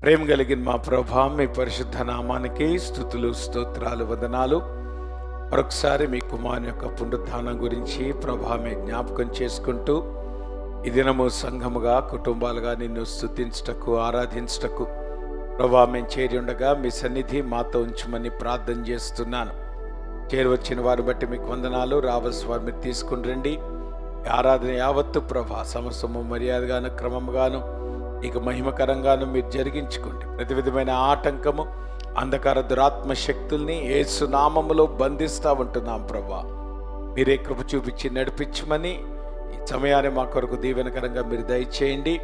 ప్రేమ కలిగిన మా ప్రభా, మీ పరిశుద్ధ నామానికి స్తుతులు, స్తోత్రాలు, వందనాలు. మరొకసారి మీ కుమారుని యొక్క పునరుద్ధానం గురించి ప్రభా మీ జ్ఞాపకం చేసుకుంటూ ఈ దినము సంఘముగా, కుటుంబాలుగా నిన్ను స్తుతించుటకు, ఆరాధించుటకు ప్రభా మేము చేరి ఉండగా మీ సన్నిధి మాతో ఉంచమని ప్రార్థన చేస్తున్నాను. చేరువచ్చిన వారిని బట్టి మీకు వందనాలు. రావలసిన వారు మీరు తీసుకుని రండి. ఆరాధన యావత్తు ప్రభా సమస్తము మర్యాదగాను, క్రమముగాను, ఇక మహిమకరంగాను మీరు జరిగించుకోండి. ప్రతి విధమైన ఆటంకము, అంధకార దురాత్మ శక్తుల్ని యేసు నామములో బంధిస్తూ ఉంటున్నాం ప్రభా. మీరే కృప చూపించి నడిపించమని ఈ సమయాన్ని మా కొరకు దీవెనకరంగా మీరు దయచేయండి.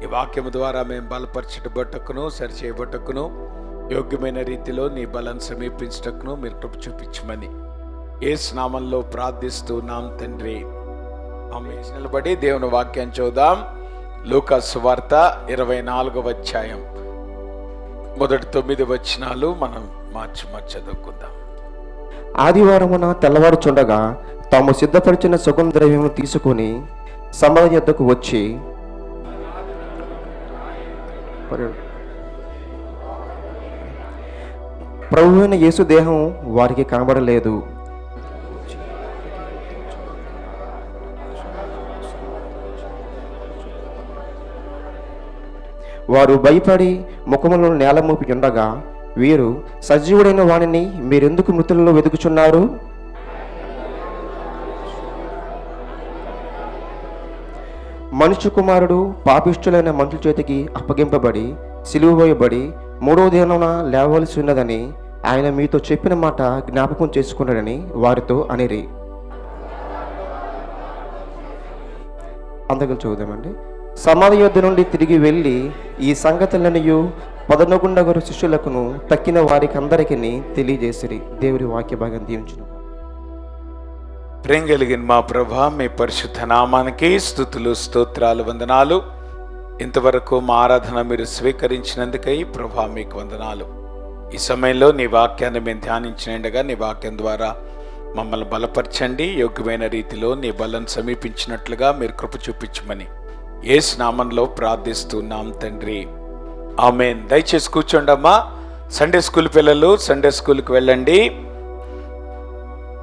ఈ వాక్యము ద్వారా మేము బలపరచబట్టకును, సరిచేయబట్టకును, యోగ్యమైన రీతిలో నీ బలాన్ని సమీపించటకును మీరు కృప చూపించమని యేసు నామంలో ప్రార్థిస్తున్నాం తండ్రి, ఆమేన్. నిలబడి దేవుని వాక్యాన్ని చూద్దాం. లూకా సువార్త 24వ అధ్యాయం మొదటి 9 వచనాలు మనం మార్చి చదువుకుందాం. ఆదివారమున తెల్లవారుచుండగా తాము సిద్ధపరిచిన సుగంధద్రవ్యమును తీసుకుని సమాధి యొద్దకు వచ్చి ప్రభువైన యేసు దేహం వారికి కనబడలేదు. వారు భయపడి ముఖములను నేల మోపి ఉండగా వీరు, సజీవుడైన వానిని మీరెందుకు మృతులలో వెతుకుచున్నారు? మనుష్య కుమారుడు పాపిష్ఠులైన మనుషుల చేతికి అప్పగింపబడి సిలువ వేయబడి 3వ దినమున లేవవలసి ఉన్నదని ఆయన మీతో చెప్పిన మాట జ్ఞాపకం చేసుకున్నాడని వారితో అనిరి. అందగలు చూద్దామండి. సమాధి యొద్ద నుండి తిరిగి వెళ్ళి ఈ సంగతులన్నీ 11 శిష్యులకును తక్కిన వారికి అందరికీ తెలియజేసిరి. దేవుడి వాక్య భాగం దీవించును. ప్రేమ కలిగిన మా ప్రభా, మీ పరిశుద్ధ నామానికి స్తుతులు, స్తోత్రాలు, వందనాలు. ఇంతవరకు మా ఆరాధన మీరు స్వీకరించినందుకై ప్రభా మీకు వందనాలు. ఈ సమయంలో నీ వాక్యాన్ని మేము ధ్యానించినగా నీ వాక్యం ద్వారా మమ్మల్ని బలపరచండి. యోగ్యమైన రీతిలో నీ బలం సమీపించినట్లుగా మీరు కృప చూపించమని యేసు నామంలో ప్రార్థిస్తున్నాం తండ్రి, ఆమేన్. దయచేసి కూర్చోండి అమ్మా. సండే స్కూల్ పిల్లలు సండే స్కూల్కి వెళ్ళండి.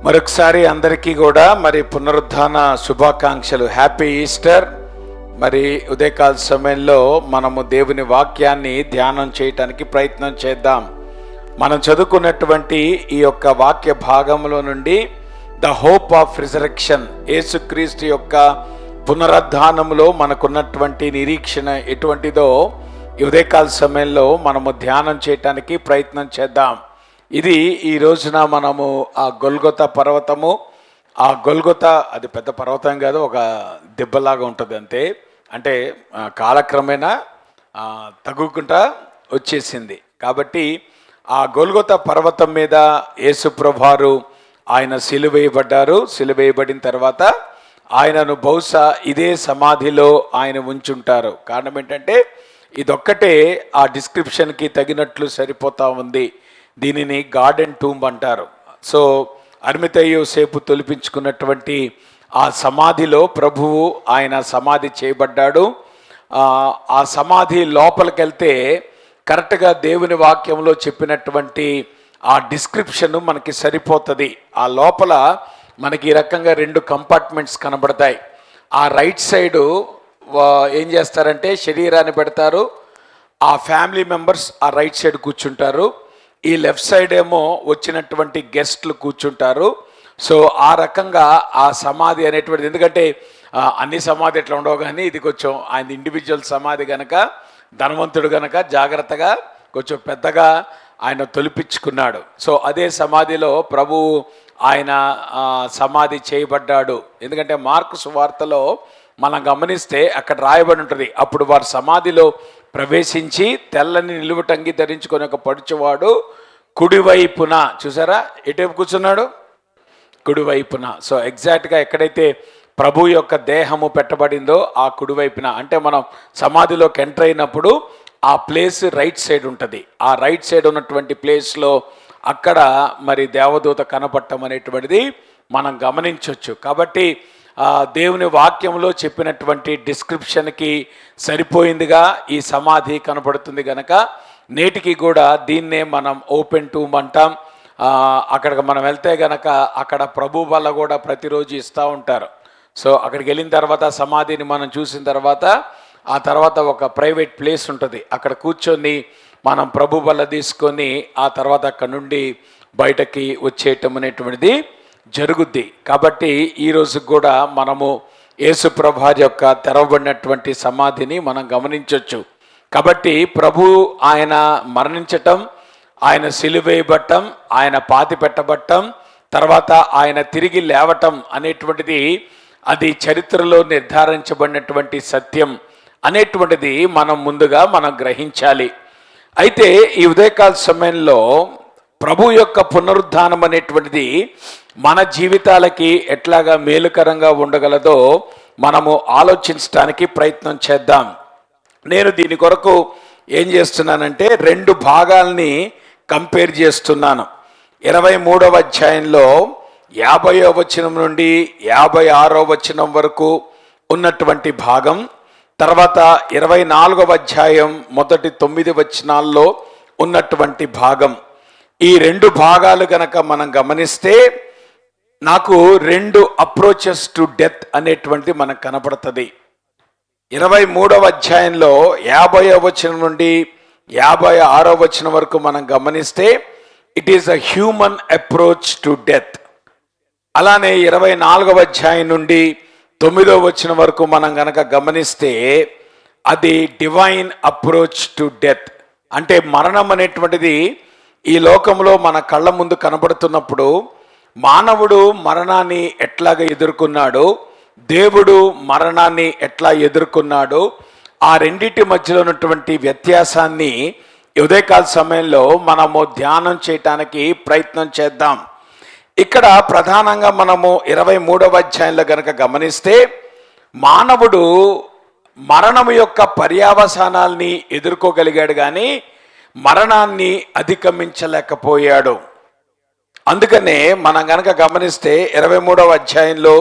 మరొకసారి అందరికీ కూడా మరి పునరుద్ధాన శుభాకాంక్షలు. Happy Easter. మరి ఉదయకాల సమయంలో మనము దేవుని వాక్యాన్ని ధ్యానం చేయటానికి ప్రయత్నం చేద్దాం. మనం చదువుకున్నటువంటి ఈ యొక్క వాక్య భాగంలో నుండి ద హోప్ ఆఫ్ రిజరెక్షన్, యేసుక్రీస్తు యొక్క పునరుద్ధానంలో మనకున్నటువంటి నిరీక్షణ ఎటువంటిదో ఈ ఉదయకాల సమయంలో మనము ధ్యానం చేయటానికి ప్రయత్నం చేద్దాం. ఇది ఈ రోజున మనము ఆ గొల్గొతా పర్వతము, ఆ గొల్గొతా అది పెద్ద పర్వతం కాదు, ఒక దెబ్బలాగా ఉంటుంది అంతే. అంటే కాలక్రమేణా తగ్గుకుంటా వచ్చేసింది. కాబట్టి ఆ గొల్గొతా పర్వతం మీద యేసు ప్రభువారు ఆయన సిలువేయబడ్డారు. సిలువేయబడిన తర్వాత ఆయనను బహుశా ఇదే సమాధిలో ఆయన ఉంచుంటారు. కారణం ఏంటంటే ఇదొక్కటే ఆ డిస్క్రిప్షన్కి తగినట్లు సరిపోతా ఉంది. దీనిని గార్డెన్ టూంబ్ అంటారు. సో అరిమతయి యోసేపు తొలిపించుకున్నటువంటి ఆ సమాధిలో ప్రభువు ఆయన సమాధి చేయబడ్డాడు. ఆ సమాధి లోపలికి వెళ్తే కరెక్ట్గా దేవుని వాక్యంలో చెప్పినటువంటి ఆ డిస్క్రిప్షన్ మనకి సరిపోతుంది. ఆ లోపల మనకి ఈ రకంగా 2 కంపార్ట్మెంట్స్ కనబడతాయి. ఆ రైట్ సైడు ఏం చేస్తారంటే శరీరాన్ని పెడతారు. ఆ ఫ్యామిలీ మెంబర్స్ ఆ రైట్ సైడ్ కూర్చుంటారు. ఈ లెఫ్ట్ సైడ్ ఏమో వచ్చినటువంటి గెస్ట్లు కూర్చుంటారు. సో ఆ రకంగా ఆ సమాధి అనేటువంటిది, ఎందుకంటే అన్ని సమాధి ఎట్లా ఉండవు కానీ ఇది కొంచెం ఆయన ఇండివిజువల్ సమాధి కనుక, ధనవంతుడు కనుక జాగ్రత్తగా కొంచెం పెద్దగా ఆయన తొలిపించుకున్నాడు. సో అదే సమాధిలో ప్రభువు ఆయన సమాధి చేయబడ్డాడు. ఎందుకంటే మార్కు సువార్తలో మనం గమనిస్తే అక్కడ రాయబడి ఉంటుంది, అప్పుడు వారు సమాధిలో ప్రవేశించి తెల్లని నిలువుటంగి ధరించుకొని ఒక పడుచువాడు కుడివైపున, చూసారా ఎటువైపు కూర్చున్నాడు? కుడివైపున. సో ఎగ్జాక్ట్గా ఎక్కడైతే ప్రభు యొక్క దేహము పెట్టబడిందో ఆ కుడివైపున, అంటే మనం సమాధిలోకి ఎంటర్ అయినప్పుడు ఆ ప్లేస్ రైట్ సైడ్ ఉంటుంది. ఆ రైట్ సైడ్ ఉన్నటువంటి ప్లేస్లో అక్కడ మరి దేవదూత కనపడటం అనేటువంటిది మనం గమనించవచ్చు. కాబట్టి దేవుని వాక్యంలో చెప్పినటువంటి డిస్క్రిప్షన్కి సరిపోయిందిగా ఈ సమాధి కనపడుతుంది గనక నేటికి కూడా దీన్నే మనం ఓపెన్ టూమ్ అంటాం. అక్కడికి మనం వెళ్తే గనక అక్కడ ప్రభు వల్ల కూడా ప్రతిరోజు ఇస్తూ ఉంటారు. సో అక్కడికి వెళ్ళిన తర్వాత సమాధిని మనం చూసిన తర్వాత ఆ తర్వాత ఒక ప్రైవేట్ ప్లేస్ ఉంటుంది, అక్కడ కూర్చొని మనం ప్రభు వల్ల తీసుకొని ఆ తర్వాత అక్కడ నుండి బయటకి వచ్చేయటం అనేటువంటిది జరుగుద్ది. కాబట్టి ఈరోజు కూడా మనము యేసు ప్రభు యొక్క తెరవబడినటువంటి సమాధిని మనం గమనించవచ్చు. కాబట్టి ప్రభు ఆయన మరణించటం, ఆయన సిలువేయబట్టం, ఆయన పాతి పెట్టబట్టం, తర్వాత ఆయన తిరిగి లేవటం అనేటువంటిది అది చరిత్రలో నిర్ధారించబడినటువంటి సత్యం అనేటువంటిది మనం గ్రహించాలి. అయితే ఈ ఉదయకాల సమయంలో ప్రభు యొక్క పునరుద్ధానం అనేటువంటిది మన జీవితాలకి ఎట్లాగా మేలుకరంగా ఉండగలదో మనము ఆలోచించడానికి ప్రయత్నం చేద్దాం. నేను దీని కొరకు ఏం చేస్తున్నానంటే 2 భాగాల్ని కంపేర్ చేస్తున్నాను. 23వ అధ్యాయంలో 50వ వచనం నుండి 56వ వచనం వరకు ఉన్నటువంటి భాగం, తర్వాత 24వ అధ్యాయం మొదటి 9 వచనాల్లో ఉన్నటువంటి భాగం. ఈ 2 భాగాలు గనక మనం గమనిస్తే నాకు 2 అప్రోచెస్ టు డెత్ అనేటువంటిది మనకు కనపడుతుంది. 23వ అధ్యాయంలో 50వ వచనం నుండి 56వ వచనం వరకు మనం గమనిస్తే it is a human approach to death. అలానే 24వ అధ్యాయం నుండి 9వ వచనం వరకు మనం గనక గమనిస్తే అది డివైన్ అప్రోచ్ టు డెత్. అంటే మరణం అనేటువంటిది ఈ లోకంలో మన కళ్ళ ముందు కనబడుతున్నప్పుడు మానవుడు మరణాన్ని ఎట్లాగా ఎదుర్కొన్నాడు, దేవుడు మరణాన్ని ఎట్లా ఎదుర్కొన్నాడు, ఆ రెండింటి మధ్యలో ఉన్నటువంటి వ్యత్యాసాన్ని ఉదయకాల సమయంలో మనము ధ్యానం చేయటానికి ప్రయత్నం చేద్దాం. ఇక్కడ ప్రధానంగా మనము 23వ అధ్యాయంలో గనక గమనిస్తే మానవుడు మరణం యొక్క పర్యావసానాల్ని ఎదుర్కోగలిగాడు కానీ మరణాన్ని అధిగమించలేకపోయాడు. అందుకనే మనం గనక గమనిస్తే 23వ అధ్యాయంలో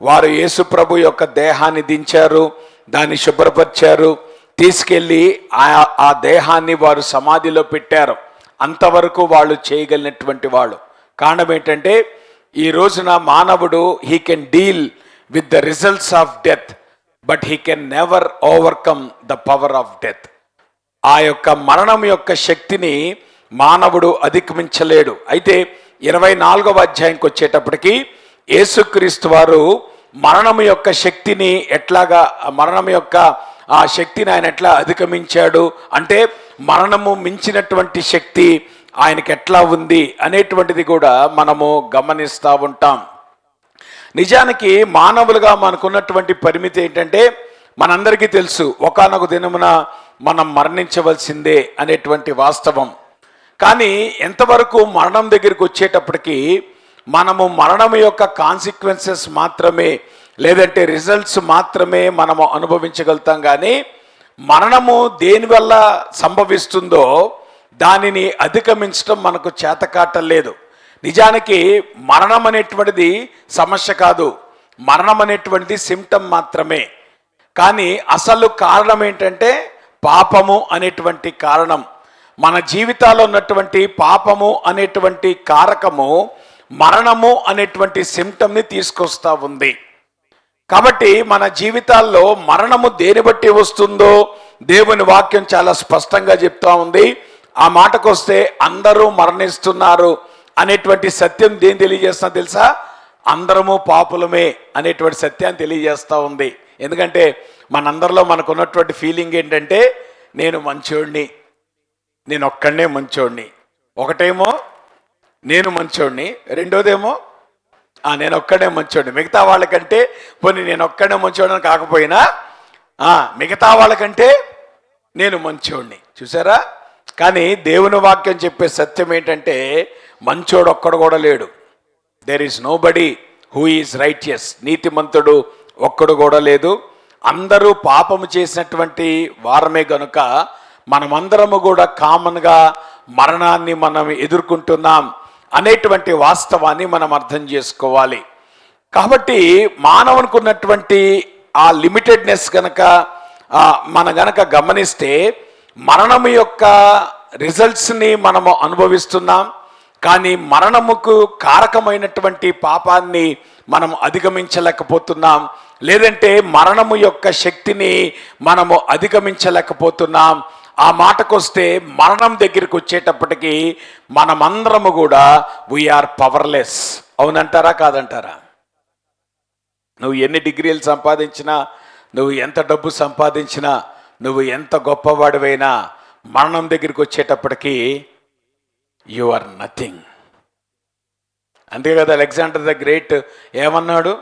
వారు యేసు ప్రభు యొక్క దేహాన్ని దించారు, దాన్ని శుభ్రపరిచారు, తీసుకెళ్ళి ఆ దేహాన్ని వారు సమాధిలో పెట్టారు. అంతవరకు వాళ్ళు చేయగలిగినటువంటి వాళ్ళు. కారణం ఏంటంటే ఈ రోజున మానవుడు he can deal with the results of death, but he can never overcome the power of death. ఆ యొక్క మరణం యొక్క శక్తిని మానవుడు అధిగమించలేడు. అయితే 24వ అధ్యాయంకి వచ్చేటప్పటికి యేసుక్రీస్తు వారు మరణం యొక్క శక్తిని ఎట్లాగా, మరణం యొక్క ఆ శక్తిని ఆయన ఎట్లా అధిగమించాడు అంటే మరణము మించినటువంటి శక్తి ఆయనకి ఎట్లా ఉంది అనేటువంటిది కూడా మనము గమనిస్తూ ఉంటాం. నిజానికి మానవులుగా మనకున్నటువంటి పరిమితి ఏంటంటే మనందరికీ తెలుసు ఒకానొక దినమున మనం మరణించవలసిందే అనేటువంటి వాస్తవం. కానీ ఎంతవరకు మరణం దగ్గరికి వచ్చేటప్పటికి మనము మరణం యొక్క కాన్సిక్వెన్సెస్ మాత్రమే, లేదంటే రిజల్ట్స్ మాత్రమే మనము అనుభవించగలుగుతాం. కానీ మరణము దేనివల్ల సంభవిస్తుందో దానిని అధిగమించడం మనకు చేతకాటలేదు. నిజానికి మరణం అనేటువంటిది సమస్య కాదు, మరణం అనేటువంటిది సిమ్టమ్ మాత్రమే. కానీ అసలు కారణం ఏంటంటే పాపము అనేటువంటి కారణం. మన జీవితాల్లో ఉన్నటువంటి పాపము అనేటువంటి కారకము మరణము అనేటువంటి సిమ్టమ్ని తీసుకొస్తా ఉంది. కాబట్టి మన జీవితాల్లో మరణము దేని బట్టి వస్తుందో దేవుని వాక్యం చాలా స్పష్టంగా చెప్తా ఉంది. ఆ మాటకు వస్తే అందరూ మరణిస్తున్నారు అనేటువంటి సత్యం దేని తెలియజేస్తున్నా తెలుసా? అందరము పాపులమే అనేటువంటి సత్యాన్ని తెలియజేస్తూ ఉంది. ఎందుకంటే మనందరిలో మనకున్నటువంటి ఫీలింగ్ ఏంటంటే నేను మంచోడిని, నేను ఒక్కడనే మంచోడిని. ఒకటేమో నేను మంచోడిని, రెండోదేమో నేను ఒక్కడే మంచోడిని. మిగతా వాళ్ళకంటే పోనీ నేను ఒక్కడే మంచోడిని కాకపోయినా మిగతా వాళ్ళకంటే నేను మంచోడిని. చూసారా? కానీ దేవుని వాక్యం చెప్పే సత్యం ఏంటంటే మంచోడు ఒక్కడు కూడా లేడు. There is nobody who is righteous. నీతిమంతుడు ఒక్కడు కూడా లేదు. అందరూ పాపము చేసినటువంటి వారమే గనుక మనమందరము కూడా కామన్గా మరణాన్ని మనం ఎదుర్కొంటున్నాం అనేటువంటి వాస్తవాన్ని మనం అర్థం చేసుకోవాలి. కాబట్టి మానవునికి ఉన్నటువంటి ఆ లిమిటెడ్నెస్ గనక మన గనక గమనిస్తే మరణము యొక్క రిజల్ట్స్ని మనము అనుభవిస్తున్నాం. కానీ మరణముకు కారకమైనటువంటి పాపాన్ని మనం అధిగమించలేకపోతున్నాం, లేదంటే మరణము యొక్క శక్తిని మనము అధిగమించలేకపోతున్నాం. ఆ మాటకొస్తే మరణం దగ్గరికి వచ్చేటప్పటికి మనమందరము కూడా వీఆర్ పవర్లెస్. అవునంటారా కాదంటారా? నువ్వు ఎన్ని డిగ్రీలు సంపాదించినా, నువ్వు ఎంత డబ్బు సంపాదించినా, నువ్వు ఎంత గొప్పవాడివైనా మరణం దగ్గరికి వచ్చేటప్పటికి యు ఆర్ నథింగ్. అంతే కదా, అలెగ్జాండర్ ద గ్రేట్ ఏమన్నాడు?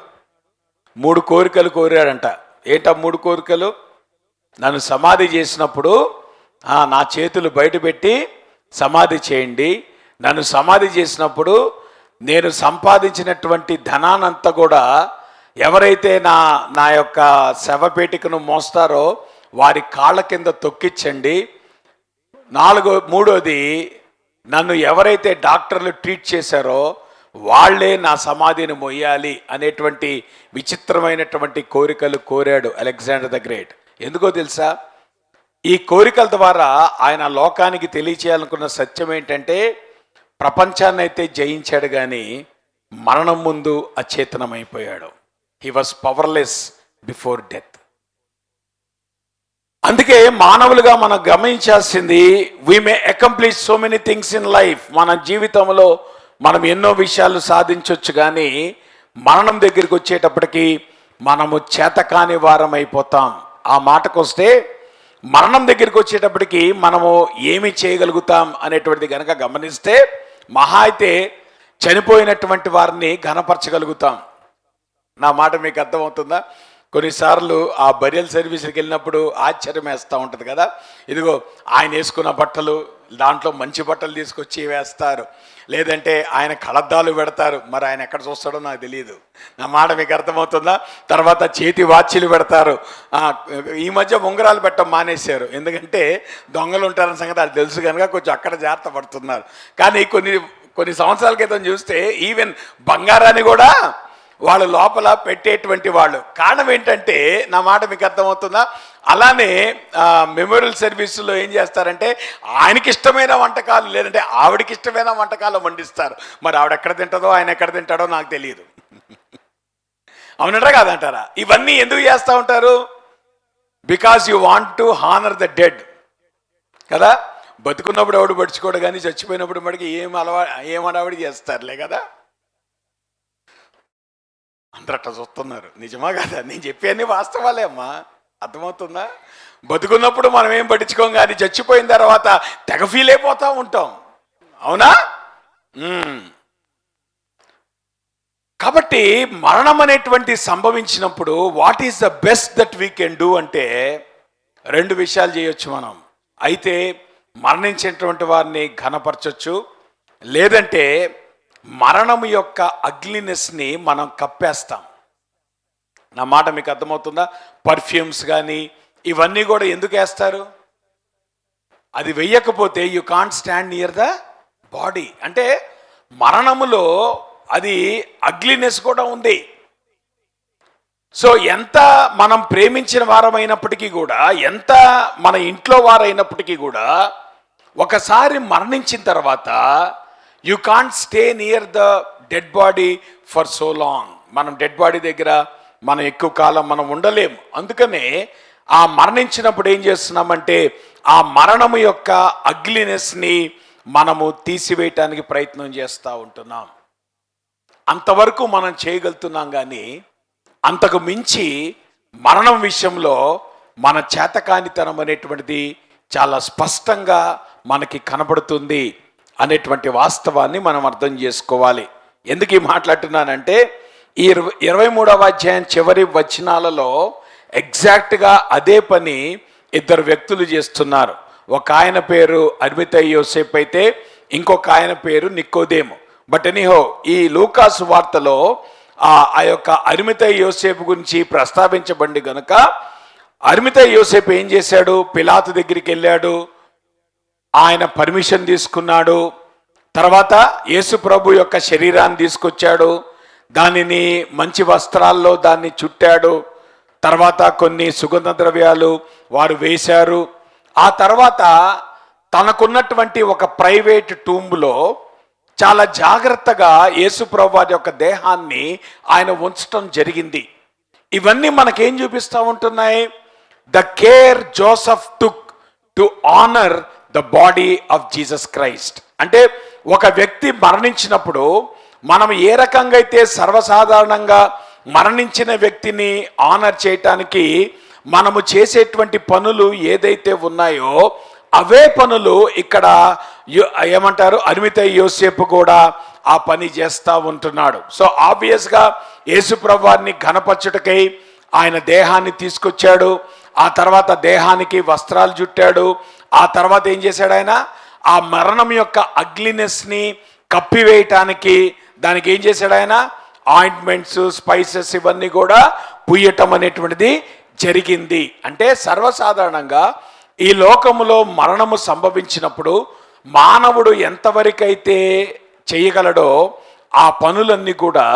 3 కోరికలు కోరాడంట. ఏంటా 3 కోరికలు? నన్ను సమాధి చేసినప్పుడు నా చేతులు బయటపెట్టి సమాధి చేయండి, నన్ను సమాధి చేసినప్పుడు నేను సంపాదించినటువంటి ధనానంతా కూడా ఎవరైతే నా యొక్క శవపేటికను మోస్తారో వారి కాళ్ళ కింద తొక్కించండి. మూడోది, నన్ను ఎవరైతే డాక్టర్లు ట్రీట్ చేశారో వాళ్లే నా సమాధిని మొయ్యాలి అనేటువంటి విచిత్రమైనటువంటి కోరికలు కోరాడు అలెగ్జాండర్ ద గ్రేట్. ఎందుకో తెలుసా? ఈ కోరికల ద్వారా ఆయన లోకానికి తెలియచేయాలనుకున్న సత్యం ఏంటంటే, ప్రపంచాన్ని అయితే జయించాడు కానీ మరణం ముందు అచేతనమైపోయాడు. He was powerless before death. అందుకే మానవులుగా మనం గమనించాల్సింది, we may accomplish so many things in life. మన జీవితంలో మనం ఎన్నో విషయాలు సాధించవచ్చు, కానీ మరణం దగ్గరికి వచ్చేటప్పటికి మనము చేతకాని వారం అయిపోతాం. ఆ మాటకొస్తే మరణం దగ్గరికి వచ్చేటప్పటికి మనము ఏమి చేయగలుగుతాం అనేటువంటిది కనుక గమనిస్తే, మహా అయితే చనిపోయినటువంటి వారిని ఘనపరచగలుగుతాం. నా మాట మీకు అర్థమవుతుందా? కొన్నిసార్లు ఆ బరియల్ సర్వీస్కి వెళ్ళినప్పుడు ఆశ్చర్యం వేస్తూ ఉంటుంది కదా. ఇదిగో ఆయన వేసుకున్న బట్టలు, దాంట్లో మంచి బట్టలు తీసుకొచ్చి వేస్తారు, లేదంటే ఆయన కళద్దాలు పెడతారు. మరి ఆయన ఎక్కడ చూస్తాడో నాకు తెలియదు. నా మాట మీకు అర్థమవుతుందా? తర్వాత చేతి వాచీలు పెడతారు. ఈ మధ్య ఉంగరాలు పెట్టడం మానేశారు, ఎందుకంటే దొంగలు ఉంటారన్న సంగతి అది తెలుసు కనుక కొంచెం అక్కడ జాగ్రత్త పడుతున్నారు. కానీ కొన్ని సంవత్సరాల క్రితం చూస్తే ఈవెన్ బంగారాన్ని కూడా వాళ్ళు లోపల పెట్టేటువంటి వాళ్ళు. కారణం ఏంటంటే, నా మాట మీకు అర్థమవుతుందా? అలానే మెమోరియల్ సర్వీసులో ఏం చేస్తారంటే, ఆయనకి ఇష్టమైన వంటకాలు, లేదంటే ఆవిడకి ఇష్టమైన వంటకాలు వండిస్తారు. మరి ఆవిడ ఎక్కడ తింటుందో ఆయన ఎక్కడ తింటాడో నాకు తెలియదు. అవునంటారా కాదంటారా? ఇవన్నీ ఎందుకు చేస్తూ ఉంటారు? Because you want to honour the dead కదా. బతుకున్నప్పుడు ఎవడు పడుచుకోడు, కానీ చచ్చిపోయినప్పుడు మడికి ఏం అడవాడి చేస్తారులే కదా. అందరూ అట్లా చూస్తున్నారు. నిజమా కదా? నేను చెప్పేవన్నీ వాస్తవాలే అమ్మా, అర్థమవుతుందా? బతుకున్నప్పుడు మనం ఏం పట్టించుకోం, కానీ చచ్చిపోయిన తర్వాత తెగ ఫీల్ అయిపోతూ ఉంటాం. అవునా? కాబట్టి మరణం అనేటువంటి సంభవించినప్పుడు what is the best that we can do అంటే 2 విషయాలు చేయొచ్చు మనం. అయితే మరణించినటువంటి వారిని ఘనపరచొచ్చు, లేదంటే మరణం యొక్క అగ్లీనెస్ని మనం కప్పేస్తాం. నా మాట మీకు అర్థమవుతుందా? పర్ఫ్యూమ్స్ కానీ ఇవన్నీ కూడా ఎందుకు వేస్తారు? అది వెయ్యకపోతే you can't stand near the body. అంటే మరణములో అది అగ్లీనెస్ కూడా ఉంది. సో ఎంత మనం ప్రేమించిన వారమైనప్పటికీ కూడా, ఎంత మన ఇంట్లో వారైనప్పటికీ కూడా, ఒకసారి మరణించిన తర్వాత you can't stay near the dead body for so long. మనం డెడ్ బాడీ దగ్గర మనం ఎక్కువ కాలం మనం ఉండలేము. అందుకనే ఆ మరణించినప్పుడు ఏం చేస్తున్నామంటే, ఆ మరణము యొక్క అగ్లీనెస్ని మనము తీసివేయటానికి ప్రయత్నం చేస్తూ ఉంటున్నాం. అంతవరకు మనం చేయగలుగుతున్నాం, కానీ అంతకు మించి మరణం విషయంలో మన చేతకానితనం అనేటువంటిది చాలా స్పష్టంగా మనకి కనబడుతుంది అనేటువంటి వాస్తవాన్ని మనం అర్థం చేసుకోవాలి. ఎందుకు ఈ మాట్లాడుతున్నానంటే, ఈ 23వ అధ్యాయం చివరి వచనాలలో ఎగ్జాక్ట్గా అదే పని 2 వ్యక్తులు చేస్తున్నారు. ఒక ఆయన పేరు అరిమతయి యోసేపు అయితే ఇంకొక ఆయన పేరు నికోదేము. బట్ ఎనీహో, ఈ లూకాసు వార్తలో ఆ యొక్క అరిమతయి యోసేపు గురించి ప్రస్తావించబడి గనుక, అరిమతయి యోసేపు ఏం చేశాడు? పిలాతు దగ్గరికి వెళ్ళాడు, ఆయన పర్మిషన్ తీసుకున్నాడు. తర్వాత యేసు ప్రభు యొక్క శరీరాన్ని తీసుకొచ్చాడు. దానిని మంచి వస్త్రాల్లో దాన్ని చుట్టాడు. తర్వాత కొన్ని సుగంధ ద్రవ్యాలు వారు వేశారు. ఆ తర్వాత తనకున్నటువంటి ఒక ప్రైవేట్ టూంబులో చాలా జాగ్రత్తగా యేసుప్రభు వారి యొక్క దేహాన్ని ఆయన ఉంచటం జరిగింది. ఇవన్నీ మనకేం చూపిస్తూ ఉంటున్నాయి? The care Joseph took to honour the body of Jesus Christ. అంటే ఒక వ్యక్తి మరణించినప్పుడు మనం ఏ రకంగా అయితే సర్వసాధారణంగా మరణించిన వ్యక్తిని ఆనర్ చేయటానికి మనము చేసేటువంటి పనులు ఏదైతే ఉన్నాయో అవే పనులు ఇక్కడ ఏమంటారు, అరిమతయి యోసేపు కూడా ఆ పని చేస్తూ ఉంటున్నాడు. సో ఆబ్వియస్గా యేసుప్రభు వారిని ఘనపరచుటకై ఆయన దేహాన్ని తీసుకొచ్చాడు. ఆ తర్వాత దేహానికి వస్త్రాలు చుట్టాడు. ఆ తర్వాత ఏం చేశాడు? ఆయన ఆ మరణం యొక్క అగ్లీనెస్ని కప్పివేయటానికి దానికి ఏం చేశాడు? ఆయన ఆయింట్మెంట్స్, స్పైసెస్ ఇవన్నీ కూడా పుయ్యటం అనేటువంటిది జరిగింది. అంటే సర్వసాధారణంగా ఈ లోకములో మరణము సంభవించినప్పుడు మానవుడు ఎంతవరకైతే చేయగలడో ఆ పనులన్నీ కూడా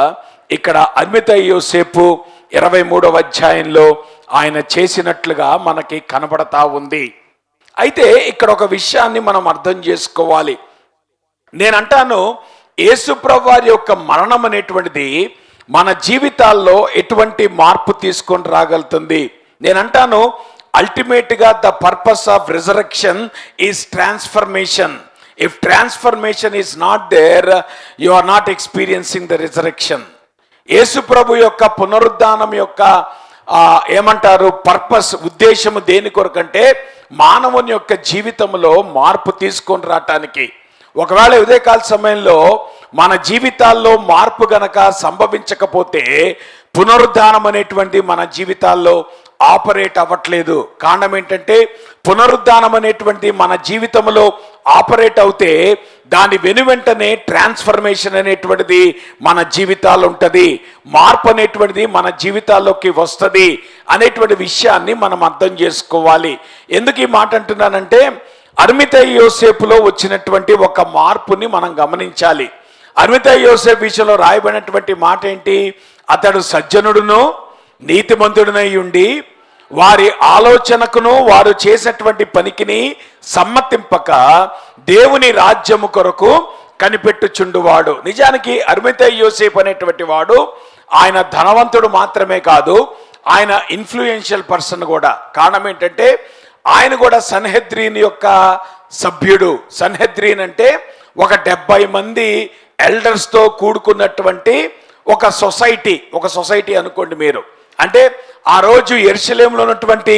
ఇక్కడ అరిమతయి యోసేపు 23వ అధ్యాయంలో ఆయన చేసినట్లుగా మనకి కనబడతా ఉంది. అయితే ఇక్కడ ఒక విషయాన్ని మనం అర్థం చేసుకోవాలి. నేనంటాను, యేసుప్రభు వారి యొక్క మరణం అనేటువంటిది మన జీవితాల్లో ఎటువంటి మార్పు తీసుకొని రాగలుగుతుంది? నేనంటాను, అల్టిమేట్గా the purpose of resurrection is transformation. If transformation is not there, you are not experiencing the resurrection. Yesu ప్రభు యొక్క పునరుద్ధానం యొక్క ఏమంటారు పర్పస్, ఉద్దేశము దేని కొరకంటే మానవుని యొక్క జీవితంలో మార్పు తీసుకొని రావటానికి. ఒకవేళ ఉదయకాల సమయంలో మన జీవితాల్లో మార్పు గనక సంభవించకపోతే పునరుద్ధానం అనేటువంటి మన జీవితాల్లో ఆపరేట్ అవ్వట్లేదు. కారణం ఏంటంటే పునరుద్ధానం అనేటువంటి మన జీవితంలో ఆపరేట్ అవుతే దాని వెనువెంటనే ట్రాన్స్ఫర్మేషన్ అనేటువంటిది మన జీవితాల్లో ఉంటుంది, మార్పు అనేటువంటిది మన జీవితాల్లోకి వస్తుంది అనేటువంటి విషయాన్ని మనం అర్థం చేసుకోవాలి. ఎందుకు ఈ మాట అంటున్నానంటే అరిమతయి యోసేపులో వచ్చినటువంటి ఒక మార్పుని మనం గమనించాలి. అరిమతయి యోసేపు విషయంలో రాయబడినటువంటి మాట ఏంటి? అతడు సజ్జనుడును నీతిమంతుడునై ఉండి వారి ఆలోచనకును వారు చేసినటువంటి పనికిని సమ్మతింపక దేవుని రాజ్యము కొరకు కనిపెట్టుచుండువాడు. నిజానికి అరిమతయి యోసేపు అనేటువంటి వాడు ఆయన ధనవంతుడు మాత్రమే కాదు, ఆయన ఇన్ఫ్లుయెన్షియల్ పర్సన్ కూడా. కారణం ఏంటంటే ఆయన కూడా సన్హెద్రీన్ యొక్క సభ్యుడు. సన్హెద్రీన్ అంటే ఒక 70 మంది ఎల్డర్స్తో కూడుకున్నటువంటి ఒక సొసైటీ అనుకోండి మీరు. అంటే ఆ రోజు యెరూషలేములో ఉన్నటువంటి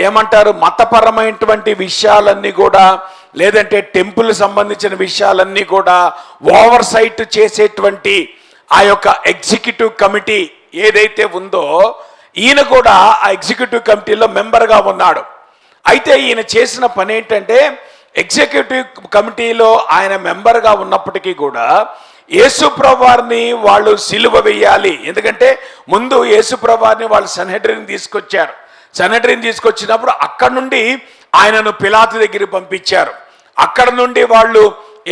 ఏమంటారు మతపరమైనటువంటి విషయాలన్నీ కూడా, లేదంటే టెంపుల్ సంబంధించిన విషయాలన్నీ కూడా ఓవర్ సైట్ చేసేటువంటి ఆ యొక్క ఎగ్జిక్యూటివ్ కమిటీ ఏదైతే ఉందో ఈయన కూడా ఆ ఎగ్జిక్యూటివ్ కమిటీలో మెంబర్గా ఉన్నాడు. అయితే ఈయన చేసిన పని ఏంటంటే ఎగ్జిక్యూటివ్ కమిటీలో ఆయన మెంబర్గా ఉన్నప్పటికీ కూడా యేసుప్రభు వారిని వాళ్ళు సిలువ వేయాలి. ఎందుకంటే ముందు యేసుప్రభు వారిని వాళ్ళు సన్హెడ్రిన్ తీసుకొచ్చారు. సన్హెడ్రిన్ తీసుకొచ్చినప్పుడు అక్కడ నుండి ఆయనను పిలాతు దగ్గరికి పంపించారు. అక్కడ నుండి వాళ్ళు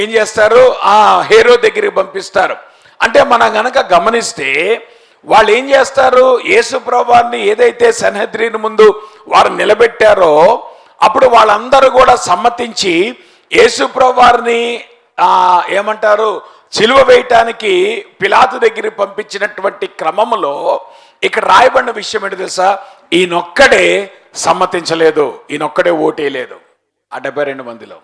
ఏం చేస్తారు? హేరోదు దగ్గరికి పంపిస్తారు. అంటే మనం గనక గమనిస్తే వాళ్ళు ఏం చేస్తారు? యేసుప్రభు వారిని ఏదైతే సన్హెద్రిన్ ముందు వారు నిలబెట్టారో అప్పుడు వాళ్ళందరూ కూడా సమ్మతించి యేసుప్రభు వారిని ఏమంటారు సిలువ వేయటానికి పిలాతు దగ్గర పంపించినటువంటి క్రమంలో ఇక్కడ రాయబడిన విషయం ఏంటి తెలుసా? ఈయనొక్కడే సమ్మతించలేదు, ఈయనొక్కడే ఓటేయలేదు. ఆ 72 మందిలో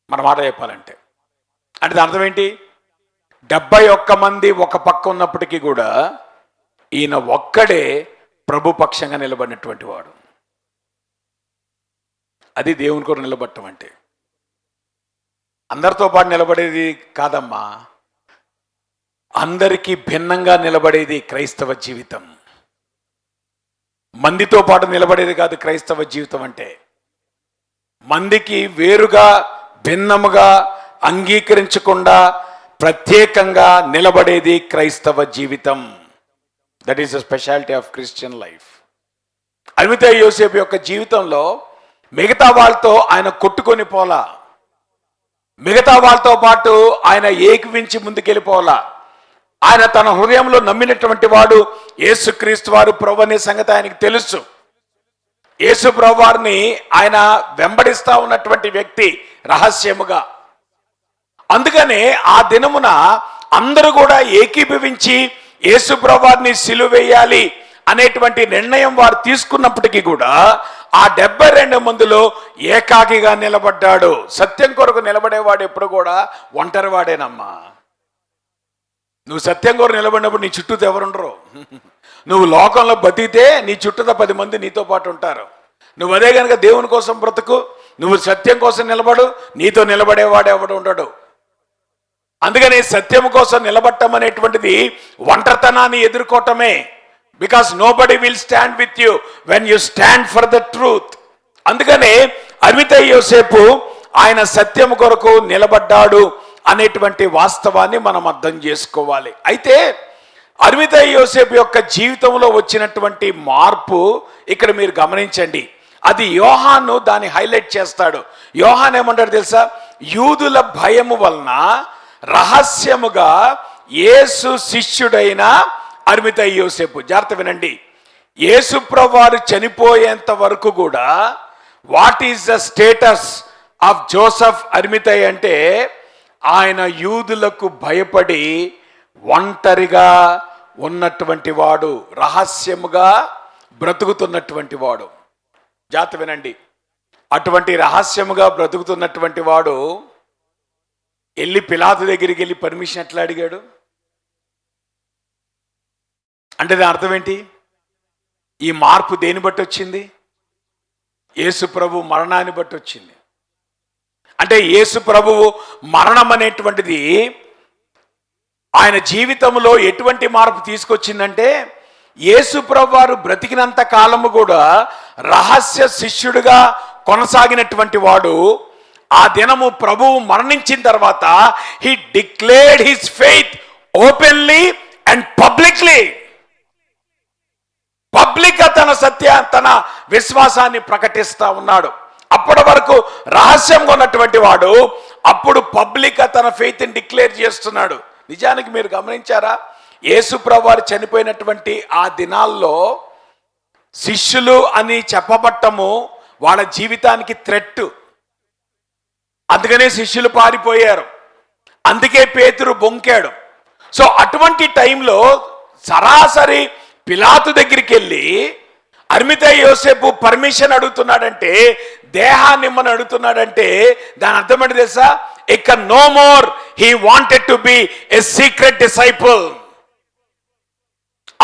మన మాట చెప్పాలంటే అంటే దాని అర్థం ఏంటి? 71 మంది ఒక పక్క ఉన్నప్పటికీ కూడా ఈయన ఒక్కడే ప్రభు పక్షంగా నిలబడినటువంటి వాడు. అది దేవుని కొరకు నిలబడటం అంటే. అందరితో పాటు నిలబడేది కాదమ్మా, అందరికీ భిన్నంగా నిలబడేది క్రైస్తవ జీవితం. మందితో పాటు నిలబడేది కాదు క్రైస్తవ జీవితం అంటే. మందికి వేరుగా భిన్నముగా అంగీకరించకుండా ప్రత్యేకంగా నిలబడేది క్రైస్తవ జీవితం. That is the speciality of Christian life. Arimathaya Yosepu యొక్క జీవితంలో మిగతా వాళ్ళతో ఆయన కొట్టుకొని పోలా, మిగతా వాళ్ళతో పాటు ఆయన ఏకవించి ముందుకెళ్ళిపోవాలా. ఆయన తన హృదయంలో నమ్మినటువంటి వాడు యేసుక్రీస్తు వారు ప్రభు అనే సంగతి ఆయనకి తెలుసు. యేసు ప్రభు వారిని ఆయన వెంబడిస్తా ఉన్నటువంటి వ్యక్తి రహస్యముగా. అందుకనే ఆ దినమున అందరూ కూడా ఏకీభవించి యేసు ప్రభు వారిని సిలువేయాలి అనేటువంటి నిర్ణయం వారు తీసుకున్నప్పటికీ కూడా ఆ 72 మందిలో ఏకాకిగా నిలబడ్డాడు. సత్యం కొరకు నిలబడేవాడు ఎప్పుడు కూడా ఒంటరివాడేనమ్మా. నువ్వు సత్యం కొరకు నిలబడినప్పుడు నీ చుట్టూతో ఎవరుండరు. నువ్వు లోకంలో బతికితే నీ చుట్టూతో 10 మంది నీతో పాటు ఉంటారు. నువ్వు అదే కనుక దేవుని కోసం బ్రతుకు, నువ్వు సత్యం కోసం నిలబడు, నీతో నిలబడేవాడు ఎవడు ఉండడు. అందుకని సత్యం కోసం నిలబడటం అనేటువంటిది ఒంటరితనాన్ని ఎదుర్కోవటమే. Because nobody will stand with you when you stand for the truth. అందుకనే అరిమతయి యోసేపు ఆయన సత్యం కొరకు నిలబడ్డాడు అనేటువంటి వాస్తవాన్ని మనం అర్థం చేసుకోవాలి. అయితే అరిమతయి యోసేపు యొక్క జీవితంలో వచ్చినటువంటి మార్పు ఇక్కడ మీరు గమనించండి. అది యోహాను దాన్ని హైలైట్ చేస్తాడు. యోహాన్ ఏమంటాడు తెలుసా? యూదుల భయము వలన రహస్యముగా యేసు శిష్యుడైన అరిమతయి యోసేపు. జాగ్రత్త వినండి. యేసు ప్రభువారు చనిపోయేంత వరకు కూడా what is the status of Joseph Arimathea అంటే ఆయన యూదులకు భయపడి ఒంటరిగా ఉన్నటువంటి వాడు, రహస్యముగా బ్రతుకుతున్నటువంటి వాడు. జాగ్రత్త వినండి. అటువంటి రహస్యముగా బ్రతుకుతున్నటువంటి వాడు వెళ్ళి పిలాతు దగ్గరికి వెళ్ళి పర్మిషన్ ఎట్లా అడిగాడు అంటే దాని అర్థం ఏంటి? ఈ మార్పు దేని బట్టి వచ్చింది? యేసు ప్రభు మరణాన్ని బట్టి వచ్చింది. అంటే యేసు ప్రభువు మరణం అనేటువంటిది ఆయన జీవితంలో ఎటువంటి మార్పు తీసుకొచ్చిందంటే, యేసు ప్రభు వారు బ్రతికినంత కాలము కూడా రహస్య శిష్యుడిగా కొనసాగినటువంటి వాడు ఆ దినము ప్రభువు మరణించిన తర్వాత he declared his faith openly and publicly. Public గా తన విశ్వాసాన్ని ప్రకటిస్తా ఉన్నాడు. అప్పటి వరకు రహస్యంగా ఉన్నటువంటి వాడు అప్పుడు పబ్లిక్ గా తన ఫెయిత్ ని డిక్లేర్ చేస్తున్నాడు. నిజానికి మీరు గమనించారా? యేసు ప్రభు వారు చనిపోయినటువంటి ఆ దినాల్లో శిష్యులు అని చెప్పబట్టము వాళ్ళ జీవితానికి థ్రెట్. అందుకనే శిష్యులు పారిపోయారు. అందుకే పేతురు బొంకాడు. సో అటువంటి టైంలో సరాసరి పిలాతు దగ్గరికి వెళ్ళి అరిమతయి యోసేపు పర్మిషన్ అడుగుతున్నాడంటే, దేహాన్ని ఇమ్మని అడుగుతున్నాడంటే దాని అర్థం ఏంటి తెలుసా? ఇక no more he wanted to be a secret disciple.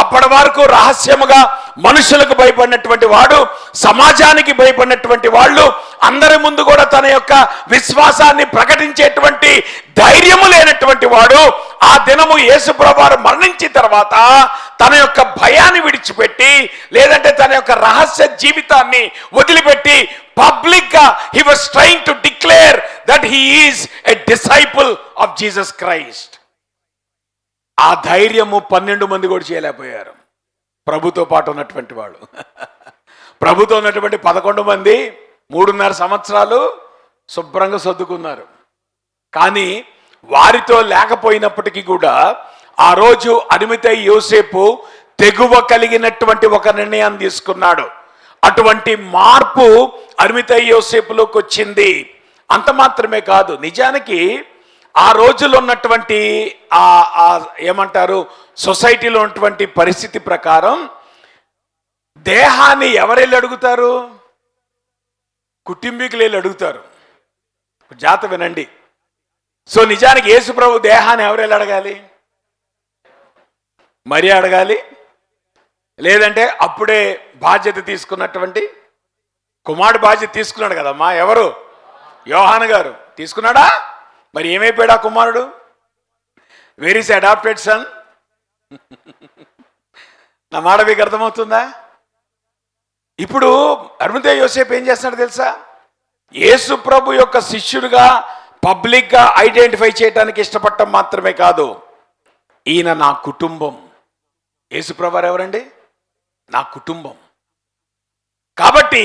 అప్పటి వరకు రహస్యముగా మనుషులకు భయపడినటువంటి వాడు, సమాజానికి భయపడినటువంటి వాళ్ళు, అందరి ముందు కూడా తన యొక్క విశ్వాసాన్ని ప్రకటించేటువంటి ధైర్యము లేనటువంటి వాడు ఆ దినము యేసు ప్రభువారు మరణించిన తర్వాత తన యొక్క భయాన్ని విడిచిపెట్టి, లేదంటే తన యొక్క రహస్య జీవితాన్ని వదిలిపెట్టి పబ్లిక్ గా he was trying to declare that he is a disciple of Jesus Christ. ఆ ధైర్యము 12 మంది కూడా చేయలేకపోయారు. ప్రభుతో పాటు ఉన్నటువంటి వాడు. ప్రభుతో ఉన్నటువంటి 11 మంది 3.5 సంవత్సరాలు శుభ్రంగా సర్దుకున్నారు. కానీ వారితో లేకపోయినప్పటికీ కూడా ఆ రోజు అరిమతయి యోసేపు తెగువ కలిగినటువంటి ఒక నిర్ణయాన్ని తీసుకున్నాడు. అటువంటి మార్పు అరిమతయి యోసేపులోకి వచ్చింది. అంత మాత్రమే కాదు, నిజానికి ఆ రోజుల్లో ఉన్నటువంటి ఏమంటారు సొసైటీలో ఉన్నటువంటి పరిస్థితి ప్రకారం దేహాన్ని ఎవరెళ్ళి అడుగుతారు? కుటుంబీకులు వెళ్ళి అడుగుతారు. జాగ్రత్త వినండి. సో నిజానికి యేసు ప్రభు దేహాన్ని ఎవరెళ్ళి అడగాలి? మరి అడగాలి, లేదంటే అప్పుడే బాధ్యత తీసుకున్నటువంటి కుమారుడు బాధ్యత తీసుకున్నాడు కదమ్మా. ఎవరు? యోహాను గారు తీసుకున్నాడా? మరి ఏమైపోయాడు ఆ కుమారుడు? Where is adapted son? నా మాట మీకు అర్థమవుతుందా? ఇప్పుడు అరిమతయి యోసేపు ఏం చేస్తున్నాడు తెలుసా? యేసు ప్రభు యొక్క శిష్యుడిగా పబ్లిక్ గా ఐడెంటిఫై చేయడానికి ఇష్టపడటం మాత్రమే కాదు, ఈయన నా కుటుంబం. యేసు ప్రభు ఎవరండి? నా కుటుంబం. కాబట్టి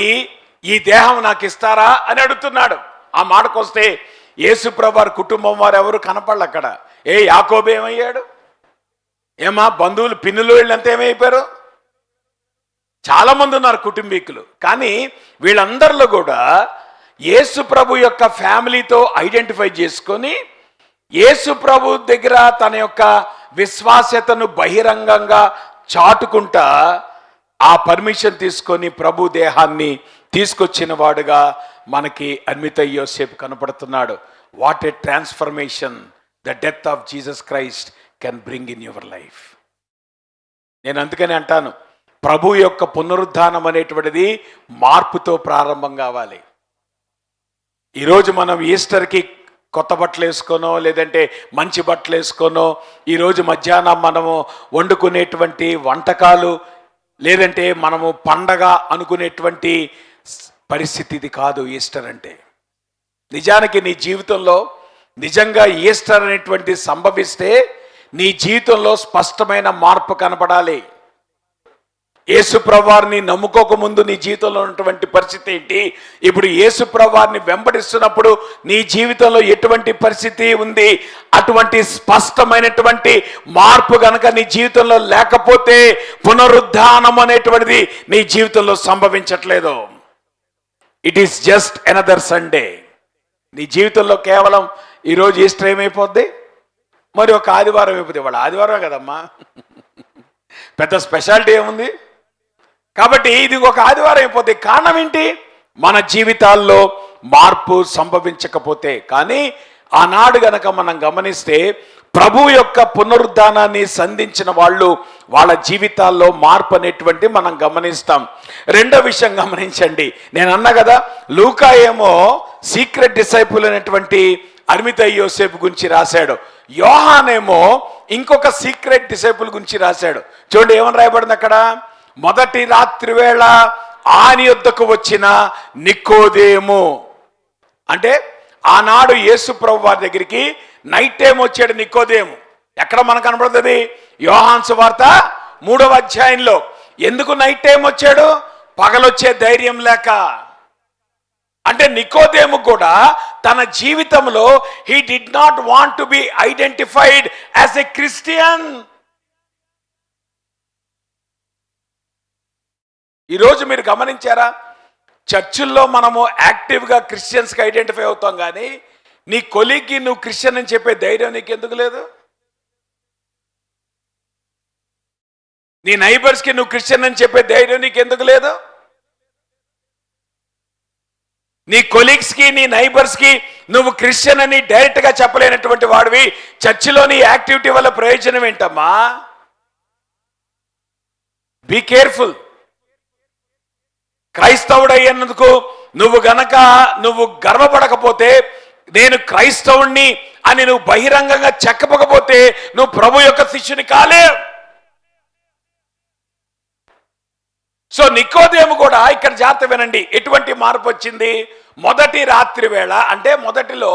ఈ దేహం నాకు ఇస్తారా అని అడుగుతున్నాడు. ఆ మాటకొస్తే యేసు ప్రభు కుటుంబం వారు ఎవరు కనపడలే అక్కడ. యాకోబు ఏమయ్యాడు? ఏమా బంధువులు పిన్నులు వీళ్ళంతా ఏమైపోయారు? చాలా మంది ఉన్నారు కుటుంబీకులు. కానీ వీళ్ళందరిలో కూడా యేసు ప్రభు యొక్క ఫ్యామిలీతో ఐడెంటిఫై చేసుకొని యేసు ప్రభు దగ్గర తన యొక్క విశ్వాస్యతను బహిరంగంగా చాటుకుంటా ఆ పర్మిషన్ తీసుకొని ప్రభు దేహాన్ని తీసుకొచ్చిన వాడుగా మనకి అర్మితయ్య యోసేపు కనపడుతున్నాడు. What a transformation the death of Jesus Christ can bring in your life. నేను అందుకని అంటాను, ప్రభు యొక్క పునరుద్ధానం అనేటువంటిది మార్పుతో ప్రారంభం కావాలి. ఈరోజు మనం ఈస్టర్కి కొత్త బట్టలు వేసుకోనో లేదంటే మంచి బట్టలు వేసుకోనో ఈరోజు మధ్యాహ్నం మనము వండుకునేటువంటి వంటకాలు లేదంటే మనము పండగ అనుకునేటువంటి పరిస్థితి ఇది కాదు. ఈస్టర్ అంటే నిజానికి నీ జీవితంలో నిజంగా ఈస్టర్ అనేటువంటి సంభవిస్తే నీ జీవితంలో స్పష్టమైన మార్పు కనపడాలి. యేసు ప్రభువారిని నమ్ముకోక ముందు నీ జీవితంలో ఉన్నటువంటి పరిస్థితి ఏంటి, ఇప్పుడు యేసు ప్రభువారిని వెంబడిస్తున్నప్పుడు నీ జీవితంలో ఎటువంటి పరిస్థితి ఉంది, అటువంటి స్పష్టమైనటువంటి మార్పు కనుక నీ జీవితంలో లేకపోతే పునరుద్ధానం అనేటువంటిది నీ జీవితంలో సంభవించట్లేదు. It is just another Sunday. నీ జీవితంలో కేవలం ఈరోజు ఈస్టర్ ఏమైపోద్ది, మరి ఒక ఆదివారం అయిపోతుంది. వాళ్ళ ఆదివారం కదమ్మా, పెద్ద స్పెషాలిటీ ఏముంది? కాబట్టి ఇది ఒక ఆదివారం అయిపోతే కారణం ఏంటి? మన జీవితాల్లో మార్పు సంభవించకపోతే. కానీ ఆనాడు గనక మనం గమనిస్తే ప్రభు యొక్క పునరుద్ధానాన్ని సంధించిన వాళ్ళు వాళ్ళ జీవితాల్లో మార్పు అనేటువంటి మనం గమనిస్తాం. రెండో విషయం గమనించండి, నేను అన్నా కదా, లూకా ఏమో సీక్రెట్ డిసైపుల్ అనేటువంటి అర్మితయ్య యోసేపు గురించి రాశాడు, యోహానేమో ఇంకొక సీక్రెట్ డిసైపుల్ గురించి రాశాడు. చూడండి ఏమని రాయబడింది అక్కడ, మొదటి రాత్రి వేళ ఆయన యొద్దకు వచ్చిన నికోదేము. అంటే ఆనాడు యేసు ప్రభు వారి దగ్గరికి నైట్ టైం వచ్చాడు నికోదేము. ఎక్కడ మనకు కనబడుతుంది? యోహాను సువార్త 3వ అధ్యాయంలో. ఎందుకు నైట్ టైం వచ్చాడు? పగలొచ్చే ధైర్యం లేక. అంటే నికోదేము కూడా తన జీవితంలో he did not want to be identified as a Christian. ఈరోజు మీరు గమనించారా, చర్చిల్లో మనము యాక్టివ్గా క్రిస్టియన్స్కి ఐడెంటిఫై అవుతాం, కానీ నీ కొలీగ్కి నువ్వు క్రిస్టియన్ అని చెప్పే ధైర్యం నీకు ఎందుకు లేదు? నీ నైబర్స్కి నువ్వు క్రిస్టియన్ అని చెప్పే ధైర్యం నీకు ఎందుకు లేదు? నీ కొలీగ్స్కి నీ నైబర్స్కి నువ్వు క్రిస్టియన్ అని డైరెక్ట్గా చెప్పలేనటువంటి వాడివి చర్చిలోని యాక్టివిటీ వల్ల ప్రయోజనం ఏంటమ్మా? Be careful. క్రైస్తవుడయ్యేందుకు నువ్వు గర్వపడకపోతే, నేను క్రైస్తవుణ్ణి అని నువ్వు బహిరంగంగా చెప్పకపోతే నువ్వు ప్రభు యొక్క శిష్యుని కాలేవు. సో నికోదేము కూడా ఇక్కడ జాగ్రత్త వినండి, ఎటువంటి మార్పు వచ్చింది? మొదటి రాత్రి వేళ, అంటే మొదటిలో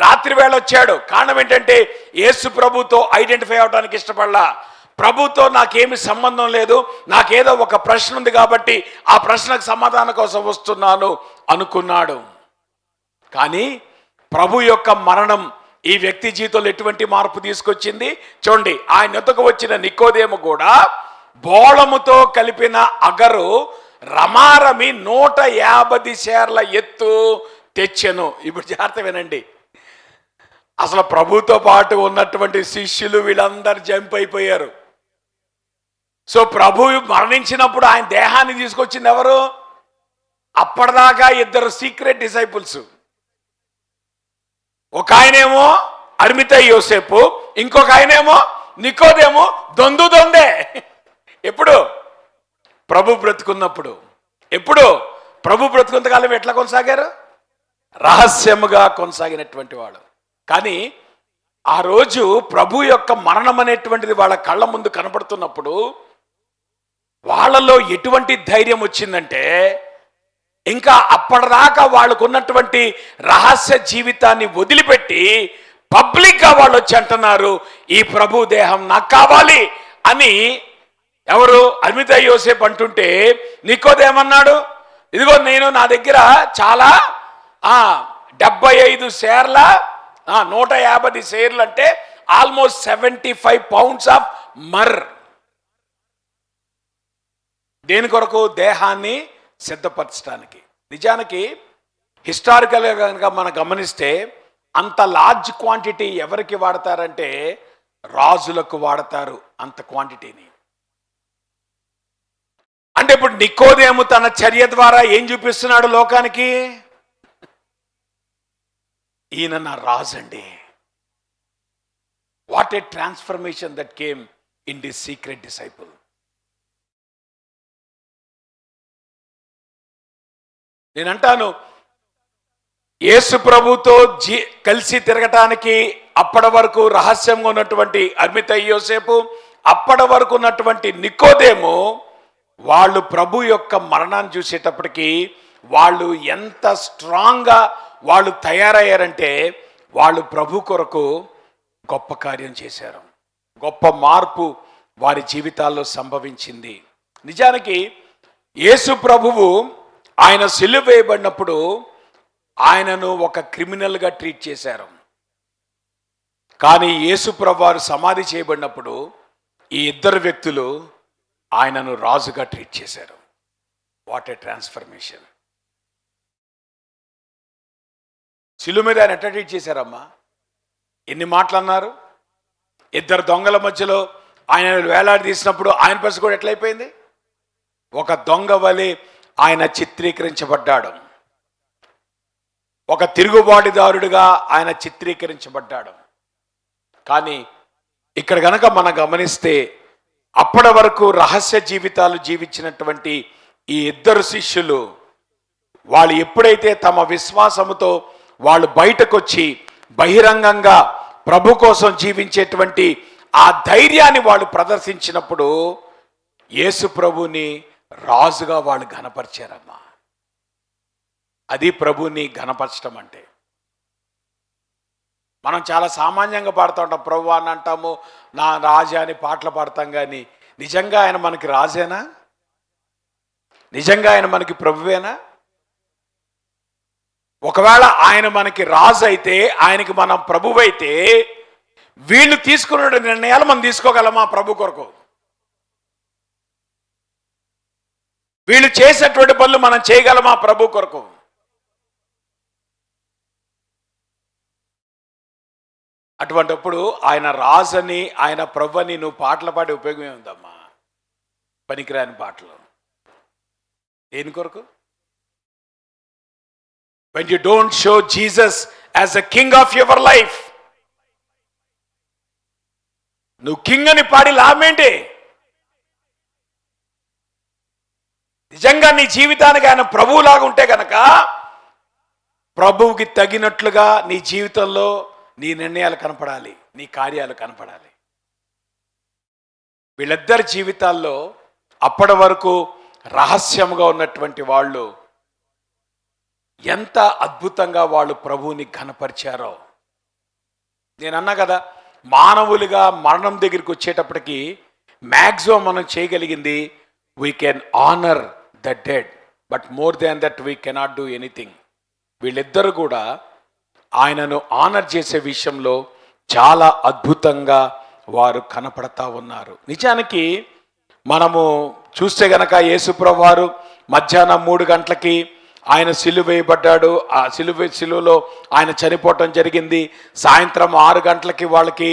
రాత్రి వేళ వచ్చాడు. కారణం ఏంటంటే యేసు ప్రభుతో ఐడెంటిఫై అవడానికి ఇష్టపడలా. ప్రభుతో నాకేమి సంబంధం లేదు, నాకేదో ఒక ప్రశ్న ఉంది కాబట్టి ఆ ప్రశ్నకు సమాధానం కోసం వస్తున్నాను అనుకున్నాడు. కానీ ప్రభు యొక్క మరణం ఈ వ్యక్తి జీవితంలో ఎటువంటి మార్పు తీసుకొచ్చింది చూడండి. ఆయన యొద్దకు వచ్చిన నికోదేము కూడా బోళముతో కలిపిన అగరు రమారమి 150 సేర్ల ఎత్తు తెచ్చెను. ఇప్పుడు జాగ్రత్త వినండి, అసలు ప్రభుతో పాటు ఉన్నటువంటి శిష్యులు వీళ్ళందరూ జంప్ అయిపోయారు. సో ప్రభు మరణించినప్పుడు ఆయన దేహాన్ని తీసుకొచ్చింది ఎవరు? అప్పటిదాకా 2 సీక్రెట్ డిసైపుల్స్. ఒక ఆయనేమో అర్మితయ్య యోసేపు, ఇంకొక ఆయనేమో నికోదేము. దొందే. ఎప్పుడు? ప్రభు బ్రతుకున్నప్పుడు. ఎప్పుడు? ప్రభు బ్రతుకున్న కాలం ఎట్లా కొనసాగారు? రహస్యముగా కొనసాగినటువంటి వాడు. కానీ ఆ రోజు ప్రభు యొక్క మరణం అనేటువంటిది వాళ్ళ కళ్ళ ముందు కనబడుతున్నప్పుడు వాళ్ళలో ఎటువంటి ధైర్యం వచ్చిందంటే, ఇంకా అప్పటిదాకా వాళ్ళకు ఉన్నటువంటి రహస్య జీవితాన్ని వదిలిపెట్టి పబ్లిక్గా వాళ్ళు వచ్చి అంటున్నారు, ఈ ప్రభు దేహం నాకు కావాలి అని. ఎవరు? అర్మితయ్య యోసేపు అంటుంటే నికోదేమన్నాడు, ఇదిగో నేను నా దగ్గర చాలా 75 సేర్ల 150 సేర్లు అంటే ఆల్మోస్ట్ 75 pounds ఆఫ్ మర్. దేని కొరకు? దేహాన్ని సిద్ధపరచడానికి. నిజానికి హిస్టారికల్గా కనుక మనం గమనిస్తే అంత లార్జ్ క్వాంటిటీ ఎవరికి వాడతారంటే రాజులకు వాడతారు అంత క్వాంటిటీని. అంటే ఇప్పుడు నికోదేము తన చర్య ద్వారా ఏం చూపిస్తున్నాడు లోకానికి? ఈయన నా రాజు అండి. What a transformation that came in this secret disciple. నేనంటాను, యేసు ప్రభుతో కలిసి తిరగటానికి అప్పటి వరకు రహస్యంగా ఉన్నటువంటి అర్మిత యోసేపు, అప్పటి వరకు ఉన్నటువంటి నికోదేము, వాళ్ళు ప్రభు యొక్క మరణాన్ని చూసేటప్పటికి వాళ్ళు ఎంత స్ట్రాంగ్గా వాళ్ళు తయారయ్యారంటే వాళ్ళు ప్రభు కొరకు గొప్ప కార్యం చేశారు. గొప్ప మార్పు వారి జీవితాల్లో సంభవించింది. నిజానికి యేసు ప్రభువు ఆయన సిలువ వేయబడినప్పుడు ఆయనను ఒక క్రిమినల్గా ట్రీట్ చేశారు. కానీ యేసు ప్రభు వారు సమాధి చేయబడినప్పుడు ఈ ఇద్దరు వ్యక్తులు ఆయనను రాజుగా ట్రీట్ చేశారు. What a transformation. సిలువ మీద ఆయన ఎట్లా ట్రీట్ చేశారమ్మా? ఎన్ని మాటలు అన్నారు? ఇద్దరు దొంగల మధ్యలో ఆయన వేలాడి తీసినప్పుడు ఆయన పరిస్థితి కూడా ఎట్లయిపోయింది? ఒక దొంగ వలె ఆయన చిత్రీకరించబడ్డాడు. ఒక తిరుగుబాటుదారుడిగా ఆయన చిత్రీకరించబడ్డాడు. కానీ ఇక్కడ గనక మనం గమనిస్తే అప్పటి వరకు రహస్య జీవితాలు జీవించినటువంటి ఈ ఇద్దరు శిష్యులు వాళ్ళు ఎప్పుడైతే తమ విశ్వాసముతో వాళ్ళు బయటకు వచ్చి బహిరంగంగా ప్రభు కోసం జీవించేటువంటి ఆ ధైర్యాన్ని వాళ్ళు ప్రదర్శించినప్పుడు యేసు ప్రభుని రాజుగా వాళ్ళు ఘనపరిచారమ్మా. అది ప్రభుని ఘనపరచడం అంటే. మనం చాలా సామాన్యంగా పాడుతూ ఉంటాం, ప్రభు అని అంటాము, నా రాజా అని పాటలు పాడతాం. కానీ నిజంగా ఆయన మనకి రాజేనా? నిజంగా ఆయన మనకి ప్రభువేనా? ఒకవేళ ఆయన మనకి రాజు అయితే, ఆయనకి మనం ప్రభువైతే, వీళ్ళు తీసుకున్న నిర్ణయాలు మనం తీసుకోగలమా ప్రభు కొరకు? వీళ్ళు చేసేటువంటి పనులు మనం చేయగలమా ప్రభు కొరకు? అటువంటిప్పుడు ఆయన రాజని, ఆయన ప్రభుని నువ్వు పాటలు పాడే ఉపయోగమే ఉందమ్మా. పనికిరాని పాటలు. దేని కొరకు? When you don't show Jesus as a king of your life, నువ్వు కింగ్ అని పాడి లాభమేంటి? నిజంగా నీ జీవితానికి ఆయన ప్రభువులాగా ఉంటే గనక ప్రభువుకి తగినట్లుగా నీ జీవితంలో నీ నిర్ణయాలు కనపడాలి, నీ కార్యాలు కనపడాలి. వీళ్ళిద్దరి జీవితాల్లో అప్పటి వరకు రహస్యంగా ఉన్నటువంటి వాళ్ళు ఎంత అద్భుతంగా వాళ్ళు ప్రభువుని ఘనపరిచారో. నేను అన్నా కదా, మానవులుగా మరణం దగ్గరికి వచ్చేటప్పటికి మ్యాక్సిమం మనం చేయగలిగింది we can honour the dead, but more than that we cannot do anything. వీళ్ళిద్దరు కూడా ఆయనను ఆనర్ చేసే విషయంలో చాలా అద్భుతంగా వారు కనపడతా ఉన్నారు. నిజానికి మనము చూస్తే గనక యేసుప్రభు వారు మధ్యాహ్నం 3 గంటలకి ఆయన సిలువ వేయబడ్డాడు. ఆ సిలువలో ఆయన చనిపోవటం జరిగింది. సాయంత్రం 6 గంటలకి వాళ్ళకి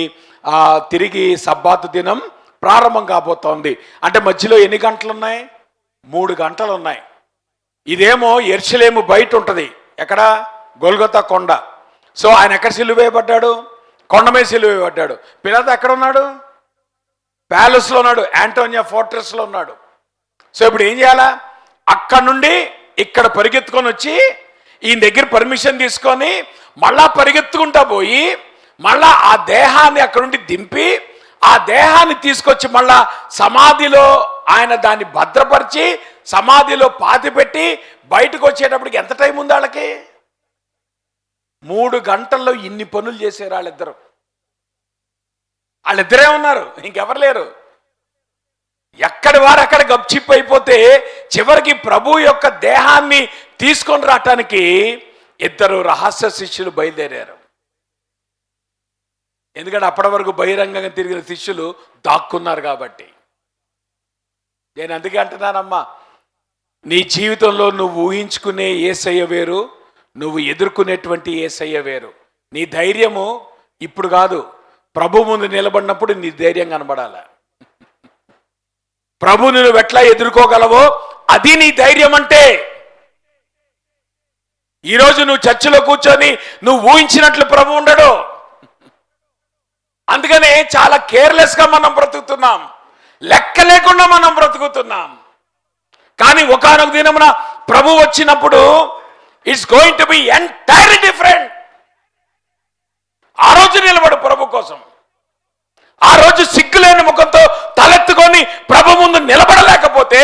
తిరిగి సబ్బాతు దినం ప్రారంభం కాబోతోంది. అంటే మధ్యలో ఎన్ని గంటలు ఉన్నాయి? 3 గంటలు ఉన్నాయి. ఇదేమో యెరూషలేము బయట ఉంటుంది. ఎక్కడ? గొల్గొతా కొండ. సో ఆయన ఎక్కడ సిలువ వేయబడ్డాడు? కొండ మీద సిలువ వేయబడ్డాడు. పిలాతు ఎక్కడ ఉన్నాడు? ప్యాలెస్లో ఉన్నాడు, యాంటోనియా ఫోర్ట్రెస్లో ఉన్నాడు. సో ఇప్పుడు ఏం చేయాలా? అక్కడ నుండి ఇక్కడ పరిగెత్తుకొని వచ్చి ఈయన దగ్గర పర్మిషన్ తీసుకొని మళ్ళా పరిగెత్తుకుంటా పోయి మళ్ళా ఆ దేహాన్ని అక్కడ నుండి దింపి ఆ దేహాన్ని తీసుకొచ్చి మళ్ళా సమాధిలో ఆయన దాన్ని భద్రపరిచి సమాధిలో పాతిపెట్టి బయటకు వచ్చేటప్పటికి ఎంత టైం ఉంది వాళ్ళకి? 3 గంటల్లో ఇన్ని పనులు చేశారు వాళ్ళిద్దరు. వాళ్ళిద్దరే ఉన్నారు, ఇంకెవరు లేరు. ఎక్కడి వారు అక్కడ గప్చిప్ అయిపోతే చివరికి ప్రభు యొక్క దేహాన్ని తీసుకొని రావటానికి 2 రహస్య శిష్యులు బయలుదేరారు. ఎందుకంటే అప్పటి వరకు బహిరంగంగా తిరిగిన శిష్యులు దాక్కున్నారు కాబట్టి. నేను అందుకే అంటున్నానమ్మా, నీ జీవితంలో నువ్వు ఊహించుకునే యేసయ్య వేరు, నువ్వు ఎదుర్కొనేటువంటి యేసయ్య వేరు. నీ ధైర్యము ఇప్పుడు కాదు, ప్రభు ముందు నిలబడినప్పుడు నీ ధైర్యం కనబడాల. ప్రభుని నువ్వు ఎట్లా ఎదుర్కోగలవో అది నీ ధైర్యం అంటే. ఈరోజు నువ్వు చర్చిలో కూర్చొని నువ్వు ఊహించినట్లు ప్రభు ఉండడు. అందుకనే చాలా కేర్లెస్గా మనం బ్రతుకుతున్నాం, లెక్క లేకుండా మనం బ్రతుకుతున్నాం. కానీ ఒకానొక దినమున ప్రభు వచ్చినప్పుడు it's going to be entirely different. ఆ రోజు నిలబడు ప్రభు కోసం. ఆ రోజు సిగ్గులేని ముఖంతో తలెత్తుకొని ప్రభు ముందు నిలబడలేకపోతే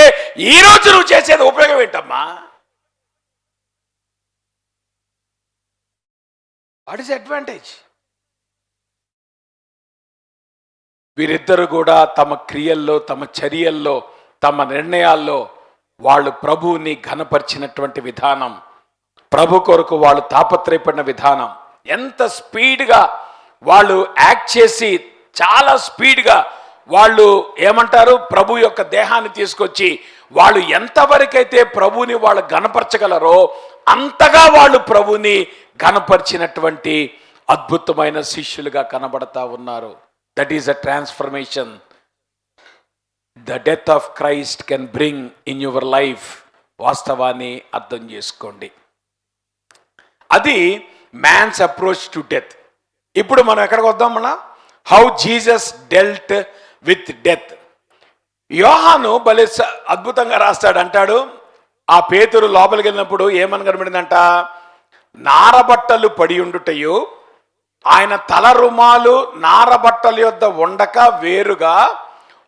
ఈ రోజు నువ్వు చేసేది ఉపయోగం ఏంటమ్మా? What is advantage? వీరిద్దరు కూడా తమ క్రియల్లో, తమ చర్యల్లో, తమ నిర్ణయాల్లో వాళ్ళు ప్రభువుని ఘనపరిచినటువంటి విధానం, ప్రభు కొరకు వాళ్ళు తాపత్రయపడిన విధానం, ఎంత స్పీడ్గా వాళ్ళు యాక్ట్ చేసి, చాలా స్పీడ్గా వాళ్ళు ఏమంటారు, ప్రభు యొక్క దేహాన్ని తీసుకొచ్చి వాళ్ళు ఎంతవరకైతే ప్రభుని వాళ్ళు ఘనపరచగలరో అంతగా వాళ్ళు ప్రభుని ఘనపరిచినటువంటి అద్భుతమైన శిష్యులుగా కనబడతా ఉన్నారు. That is a transformation the death of Christ can bring in your life. వాస్తవాన్ని అర్థం చేసుకోండి. అది మ్యాన్స్ అప్రోచ్ టు డెత్. ఇప్పుడు మనం ఎక్కడికి వద్దాం? మన how Jesus dealt with death. యోహాను భలే అద్భుతంగా రాస్తాడు. అంటాడు, ఆ పేతురు లోపలికి వెళ్ళినప్పుడు ఏమని కనబడిందంట, నారబట్టలు పడి ఉండుటయు, ఆయన తల రుమాలు నారబట్టల యొద్ద ఉండక వేరుగా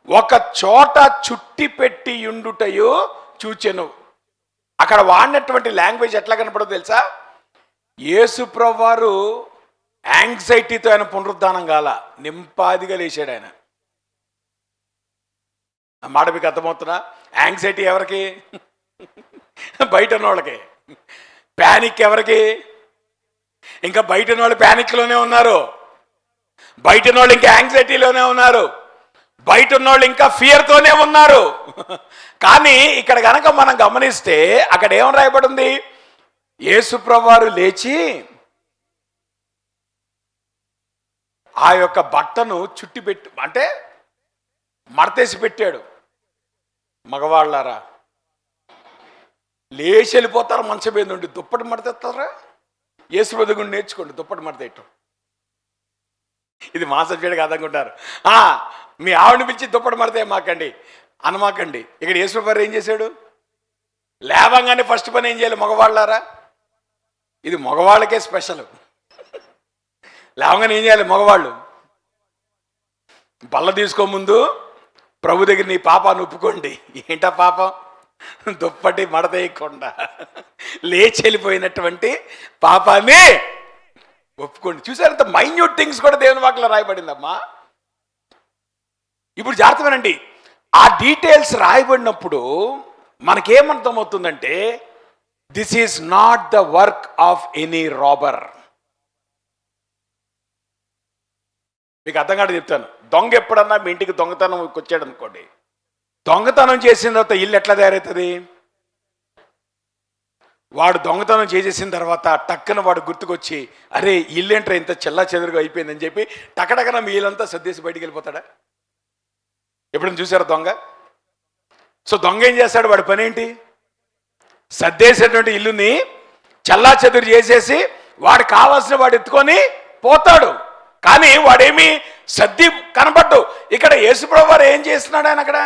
ఒక చోట చుట్టి పెట్టి ఉండుటయు చూచెను. అక్కడ వాడినటువంటి లాంగ్వేజ్ ఎట్లా కనపడో తెలుసా? యేసు ప్రభువారు యాంగ్జైటీతో ఆయన పునరుద్ధానం కాల, నింపాదిగా లేచాడు ఆయన. ఆ మాట మీకు అర్థమవుతున్నా? యాంగ్జైటీ ఎవరికి? బయట ఉన్నోళ్ళకి. ప్యానిక్ ఎవరికి? ఇంకా బయట వాళ్ళు ప్యానిక్లోనే ఉన్నారు, బయట వాళ్ళు ఇంకా యాంగ్జైటీలోనే ఉన్నారు, బయట ఉన్నోళ్ళు ఇంకా ఫియర్తోనే ఉన్నారు. కానీ ఇక్కడ కనుక మనం గమనిస్తే అక్కడ ఏం రాయబడింది? యేసు ప్రభువారు లేచి ఆ యొక్క బట్టను చుట్టి పెట్టి, అంటే మడతేసి పెట్టాడు. మగవాళ్ళారా లేచి వెళ్ళిపోతారు, మంచం మీద నుండి దుప్పటి మడతేస్తారా? యేసు ప్రభువుని నేర్చుకోండి దుప్పటి మడతేయటం. ఇది మా సబ్జెక్ట్ కాదనుకుంటారు. మీ ఆవిడని పిలిచి దుప్పటి మడతే మాకండి అనమాకండి. ఇక్కడ యేసు ప్రభువు ఏం చేశాడు? లేవంగానే ఫస్ట్ పని ఏం చేయాలి? మగవాళ్ళారా, ఇది మగవాళ్ళకే స్పెషల్. లేవగానే ఏం చేయాలి మగవాళ్ళు? బల్ల తీసుకోముందు ప్రభు దగ్గర నీ పాపాన్ని ఒప్పుకోండి. ఏంటా పాపం? దుప్పటి మడతేయకుండా లేచి వెళ్ళిపోయినటువంటి పాపాన్ని ఒప్పుకోండి. చూసారంత మైన్యూట్ థింగ్స్ కూడా దేవుని వాక్యంలో రాయబడిందమ్మా. ఇప్పుడు జాగ్రత్త వినండి. ఆ డీటెయిల్స్ రాయబడినప్పుడు మనకేమర్థమవుతుందంటే, this is not the work of any robber. మీకు అర్థం కాదు చెప్తాను. దొంగ ఎప్పుడన్నా మీ ఇంటికి దొంగతనం వచ్చాడు అనుకోండి, దొంగతనం చేసిన తర్వాత ఇల్లు ఎట్లా తయారవుతుంది? వాడు దొంగతనం చేసేసిన తర్వాత టక్కున వాడు గుర్తుకొచ్చి, అరే ఇల్లు ఏంట్రా ఇంత చెల్లా చెదురుగా అయిపోయిందని చెప్పి టకటకన మీ ఇల్లంతా సర్దేసి బయటికి వెళ్ళిపోతాడా? ఎప్పుడైనా చూసారా దొంగ? సో దొంగ ఏం చేస్తాడు? వాడి పని ఏంటి? సర్దేసేటువంటి ఇల్లుని చల్లా చెదురు చేసేసి వాడు కావాల్సిన వాడు ఎత్తుకొని పోతాడు. కానీ వాడేమి సర్ది కనపడ్డు. ఇక్కడ యేసుప్రభు వారు ఏం చేస్తున్నాడు? ఆయన అక్కడ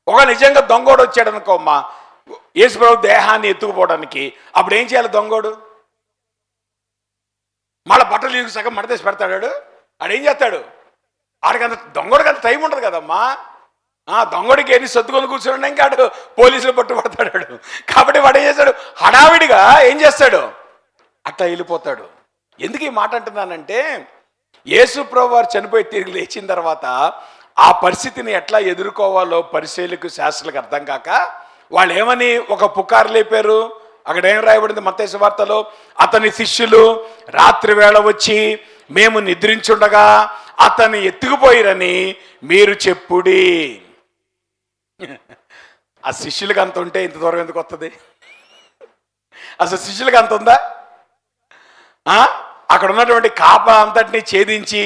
ఒక నిజంగా దొంగోడు వచ్చాడు అనుకోమ్మా, యేసుప్రభు దేహాన్ని ఎత్తుకుపోవడానికి. అప్పుడు ఏం చేయాలి దొంగోడు? మళ్ళీ బట్టలు తీసుకు సగం మడతేసి పెడతాడు. ఆడేం చేస్తాడు? ఆడికంత దొంగోడికి అంత టైం ఉంటుంది కదమ్మా. దొంగడికి ఎన్ని సర్దుకొని కూర్చుని ఇంకా ఆడు పోలీసులు పట్టుబడతాడు. కాబట్టి వాడు ఏం చేస్తాడు? హడావిడిగా ఏం చేస్తాడు? అట్లా వెళ్ళిపోతాడు. ఎందుకు ఈ మాట అంటున్నానంటే, యేసు ప్రభువు వారు చనిపోయి తిరిగి లేచిన తర్వాత ఆ పరిస్థితిని ఎట్లా ఎదుర్కోవాలో పరిశీలకు శాస్త్రులకు అర్థం కాక వాళ్ళు ఏమని ఒక పుకారు లేపారు. అక్కడ ఏం రాయబడింది మత్తయి సువార్తలో? అతని శిష్యులు రాత్రి వేళ వచ్చి మేము నిద్రించుండగా అతన్ని ఎత్తుకుపోయిరని మీరు చెప్పుడి. ఆ శిష్యులకి అంత ఉంటే ఇంత దూరం ఎందుకు వస్తుంది? అసలు శిష్యులకి అంత ఉందా? అక్కడ ఉన్నటువంటి కాప అంతటిని ఛేదించి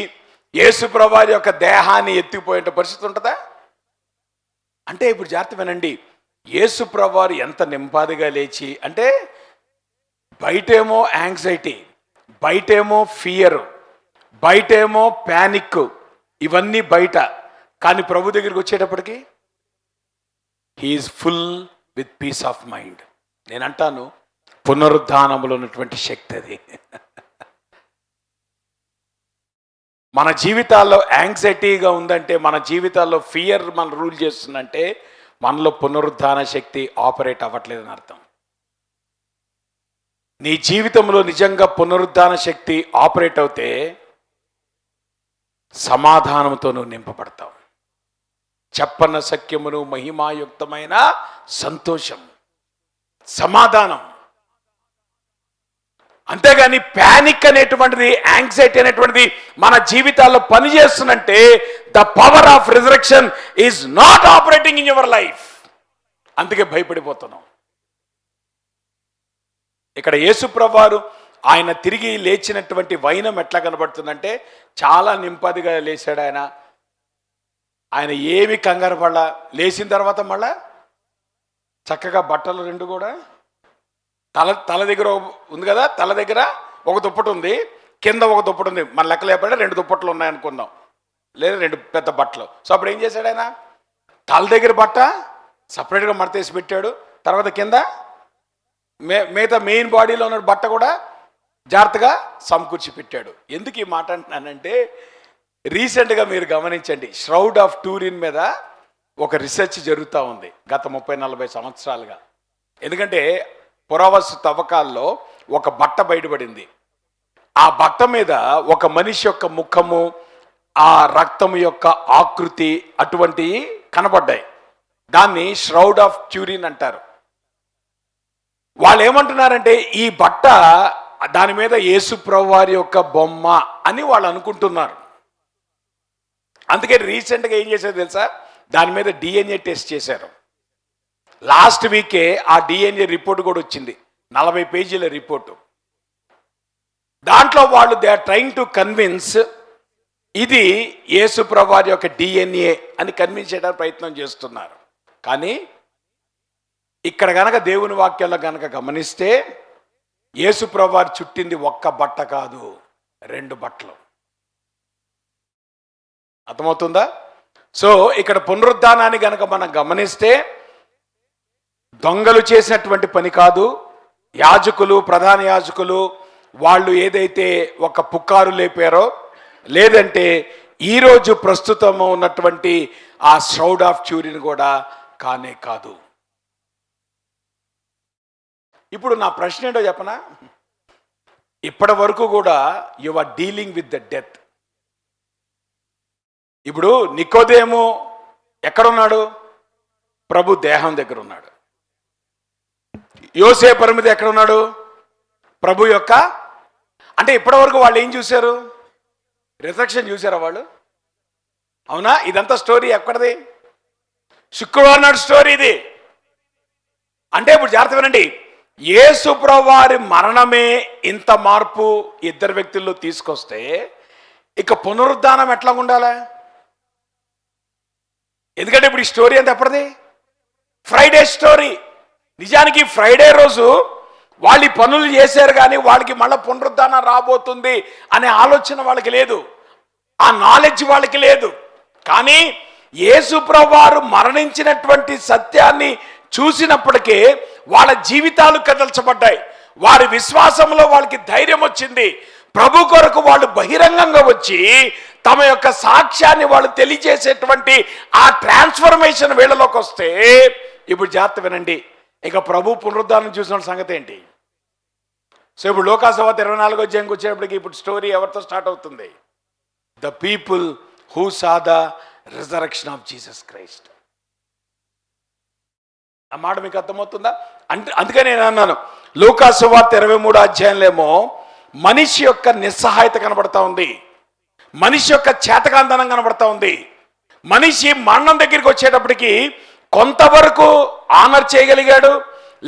యేసుప్రభువారి యొక్క దేహాన్ని ఎత్తుకుపోయే పరిస్థితి ఉంటుందా? అంటే ఇప్పుడు జాగ్రత్త వినండి, యేసుప్రభువారు ఎంత నింపాదిగా లేచి, అంటే బయటేమో యాంగ్జైటీ, బయటేమో ఫియర్, బయటేమో ప్యానిక్, ఇవన్నీ బయట. కానీ ప్రభు దగ్గరికి వచ్చేటప్పటికి he is full with peace of mind. నేను అంటాను, పునరుద్ధానములో ఉన్నటువంటి శక్తి అది. మన జీవితాల్లో యాంగ్జైటీగా ఉందంటే, మన జీవితాల్లో ఫియర్ మన రూల్ చేస్తుందంటే, మనలో పునరుద్ధాన శక్తి ఆపరేట్ అవ్వట్లేదని అర్థం. నీ జీవితంలో నిజంగా పునరుద్ధాన శక్తి ఆపరేట్ అవుతే సమాధానంతో నువ్వు నింపబడతావు. చెప్పన సఖ్యమును మహిమాయుక్తమైన సంతోషం, సమాధానం. అంతేగాని ప్యానిక్ అనేటువంటిది, యాంగ్జైటీ అనేటువంటిది మన జీవితాల్లో పనిచేస్తున్నంటే the power of resurrection is not operating in your life. అందుకే భయపడిపోతున్నాం. ఇక్కడ యేసుప్రభువారు ఆయన తిరిగి లేచినటువంటి వైనం ఎట్లా కనబడుతుందంటే, చాలా నింపదిగా లేచాడు ఆయన. ఆయన ఏమి కంగారు పడలా. లేచిన తర్వాత మళ్ళా చక్కగా బట్టలు రెండు కూడా తల దగ్గర ఉంది కదా, తల దగ్గర ఒక దుప్పటి ఉంది, కింద ఒక దుప్పటి ఉంది. మన లెక్క లేకపోతే 2 దుప్పట్లు ఉన్నాయనుకుందాం, లేదా 2 పెద్ద బట్టలు. సో అప్పుడు ఏం చేశాడు ఆయన? తల దగ్గర బట్ట సపరేట్గా మడతేసి పెట్టాడు. తర్వాత కింద మిగతా మెయిన్ బాడీలో ఉన్న బట్ట కూడా జాగ్రత్తగా సమకూర్చి పెట్టాడు. ఎందుకు ఈ మాట అంటున్నానంటే, రీసెంట్గా మీరు గమనించండి, ష్రౌడ్ ఆఫ్ టూరిన్ మీద ఒక రీసెర్చ్ జరుగుతూ ఉంది గత 30-40 సంవత్సరాలుగా. ఎందుకంటే పురావస్తు తవ్వకాల్లో ఒక బట్ట బయటపడింది. ఆ బట్ట మీద ఒక మనిషి యొక్క ముఖము, ఆ రక్తము యొక్క ఆకృతి అటువంటివి కనబడ్డాయి. దాన్ని ష్రౌడ్ ఆఫ్ ట్యూరిన్ అంటారు. వాళ్ళు ఏమంటున్నారంటే, ఈ బట్ట దాని మీద యేసుప్రభువారి యొక్క బొమ్మ అని వాళ్ళు అనుకుంటున్నారు. అందుకే రీసెంట్గా ఏం చేశారు తెలుసా, దాని మీద డిఎన్ఏ టెస్ట్ చేశారు. లాస్ట్ వీకే ఆ డిఎన్ఏ రిపోర్ట్ కూడా వచ్చింది, 40 పేజీల రిపోర్టు. దాంట్లో వాళ్ళు they are trying to convince ఇది యేసుప్రభువారి యొక్క డిఎన్ఏ అని కన్విన్స్ చేయడానికి ప్రయత్నం చేస్తున్నారు. కానీ ఇక్కడ గనక దేవుని వాక్యంలో గనక గమనిస్తే, యేసుప్రభువారు చుట్టింది ఒక్క బట్ట కాదు, 2 బట్టలు. అర్థమవుతుందా? సో ఇక్కడ పునరుద్ధానాన్ని గనక మనం గమనిస్తే, దొంగలు చేసినటువంటి పని కాదు. యాజకులు, ప్రధాన యాజకులు వాళ్ళు ఏదైతే ఒక పుకారు లేపారో, లేదంటే ఈరోజు ప్రస్తుతం ఉన్నటువంటి ఆ ష్రౌడ్ ఆఫ్ ట్యూరిన్ కూడా కానే కాదు. ఇప్పుడు నా ప్రశ్న ఏంటో చెప్పనా? ఇప్పటి వరకు కూడా you are dealing with the death. ఇప్పుడు నికోదేము ఎక్కడున్నాడు? ప్రభు దేహం దగ్గర ఉన్నాడు. యోసేపు పరిమితి ఎక్కడ ఉన్నాడు? ప్రభు యొక్క, అంటే ఇప్పటి వరకు వాళ్ళు ఏం చూశారు? రిజరెక్షన్ చూసారా వాళ్ళు? అవునా? ఇదంతా స్టోరీ ఎక్కడది? శుక్రవారం నాడు స్టోరీ ఇది. అంటే ఇప్పుడు జాగ్రత్త వినండి, యేసుప్రభువారి మరణమే ఇంత మార్పు 2 వ్యక్తుల్లో తీసుకొస్తే, ఇక పునరుద్ధానం ఎట్లా ఉండాలి? ఎందుకంటే ఇప్పుడు ఈ స్టోరీ అంతా ఎప్పటిది? Friday story. నిజానికి ఫ్రైడే రోజు వాళ్ళు ఈ పనులు చేశారు, కానీ వాళ్ళకి మళ్ళీ పునరుద్ధానం రాబోతుంది అనే ఆలోచన వాళ్ళకి లేదు, ఆ నాలెడ్జ్ వాళ్ళకి లేదు. కానీ యేసుప్రభువారు మరణించినటువంటి సత్యాన్ని చూసినప్పటికీ వాళ్ళ జీవితాలు కదల్చబడ్డాయి. వారి విశ్వాసంలో వాళ్ళకి ధైర్యం వచ్చింది. ప్రభు కొరకు వాళ్ళు బహిరంగంగా వచ్చి తమ యొక్క సాక్ష్యాన్ని వాళ్ళు తెలియజేసేటువంటి ఆ ట్రాన్స్ఫర్మేషన్ వీళ్ళలోకి వస్తే, ఇప్పుడు జాగ్రత్త వినండి, ఇక ప్రభు పునరుద్ధానం చూసిన సంగతి ఏంటి? సో ఇప్పుడు లోకాసువార్త 24వ అధ్యాయంకి వచ్చేటప్పటికి ఇప్పుడు స్టోరీ ఎవరితో స్టార్ట్ అవుతుంది? The people who saw the resurrection of Jesus Christ. ఆ మాట మీకు అర్థమవుతుందా? అంటే అందుకని నేను అన్నాను, లోకాసువార్త 23వ అధ్యాయంలో ఏమో మనిషి యొక్క నిస్సహాయత కనబడతా ఉంది, మనిషి యొక్క చేతకాంతనం కనబడతా ఉంది. మనిషి మరణం దగ్గరికి వచ్చేటప్పటికి కొంతవరకు ఆనర్ చేయగలిగాడు,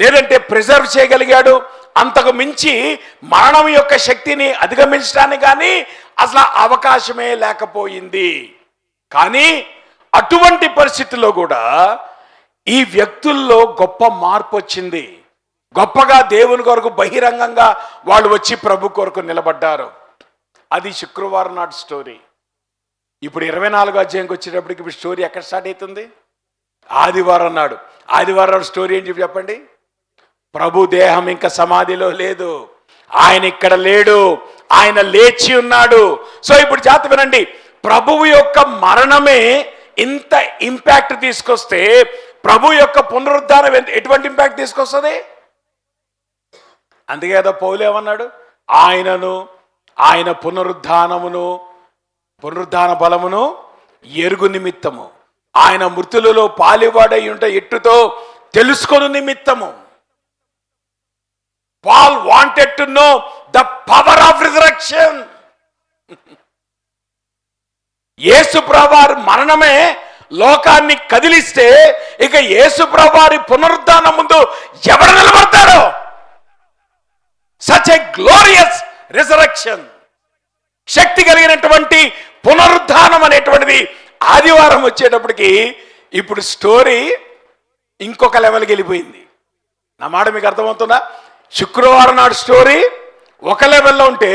లేదంటే ప్రిజర్వ్ చేయగలిగాడు. అంతకు మించి మరణం యొక్క శక్తిని అధిగమించడానికి కానీ అసలు అవకాశమే లేకపోయింది. కానీ అటువంటి పరిస్థితుల్లో కూడా ఈ వ్యక్తుల్లో గొప్ప మార్పు వచ్చింది. గొప్పగా దేవుని కొరకు బహిరంగంగా వాళ్ళు వచ్చి ప్రభు కొరకు నిలబడ్డారు. అది శుక్రవారం నాటి స్టోరీ. ఇప్పుడు 24వ అధ్యాయంకి వచ్చేటప్పటికి ఇప్పుడు స్టోరీ ఎక్కడ స్టార్ట్ అవుతుంది? ఆదివారం నాడు. ఆదివారం నాడు స్టోరీ ఏంటి చెప్పండి? ప్రభు దేహం ఇంకా సమాధిలో లేదు, ఆయన ఇక్కడ లేడు, ఆయన లేచి ఉన్నాడు. సో ఇప్పుడు జాగ్రత్త వినండి, ప్రభువు యొక్క మరణమే ఇంత ఇంపాక్ట్ తీసుకొస్తే ప్రభు యొక్క పునరుద్ధానం ఎటువంటి ఇంపాక్ట్ తీసుకొస్తుంది? అందుకే కదా పౌలు ఏమన్నాడు, ఆయనను ఆయన పునరుద్ధాన బలమును ఎరుగు నిమిత్తము, ఆయన మృతులలో పాలివాడై ఉంటే ఎట్టుతో తెలుసుకొను నిమిత్తము. Paul wanted to know the power of resurrection. యేసుప్రభువారి మరణమే లోకాన్ని కదిలిస్తే ఇక యేసుప్రభువారి పునరుద్ధానం ముందు ఎవరు నిలబడతారో? సచ్ ఎ గ్లోరియస్ రిజరెక్షన్, శక్తి కలిగినటువంటి పునరుద్ధానం అనేటువంటిది ఆదివారం వచ్చేటప్పటికి ఇప్పుడు స్టోరీ ఇంకొక లెవెల్కి వెళ్ళిపోయింది. నా మాట మీకు అర్థమవుతుందా? శుక్రవారం నాడు స్టోరీ ఒక లెవెల్లో ఉంటే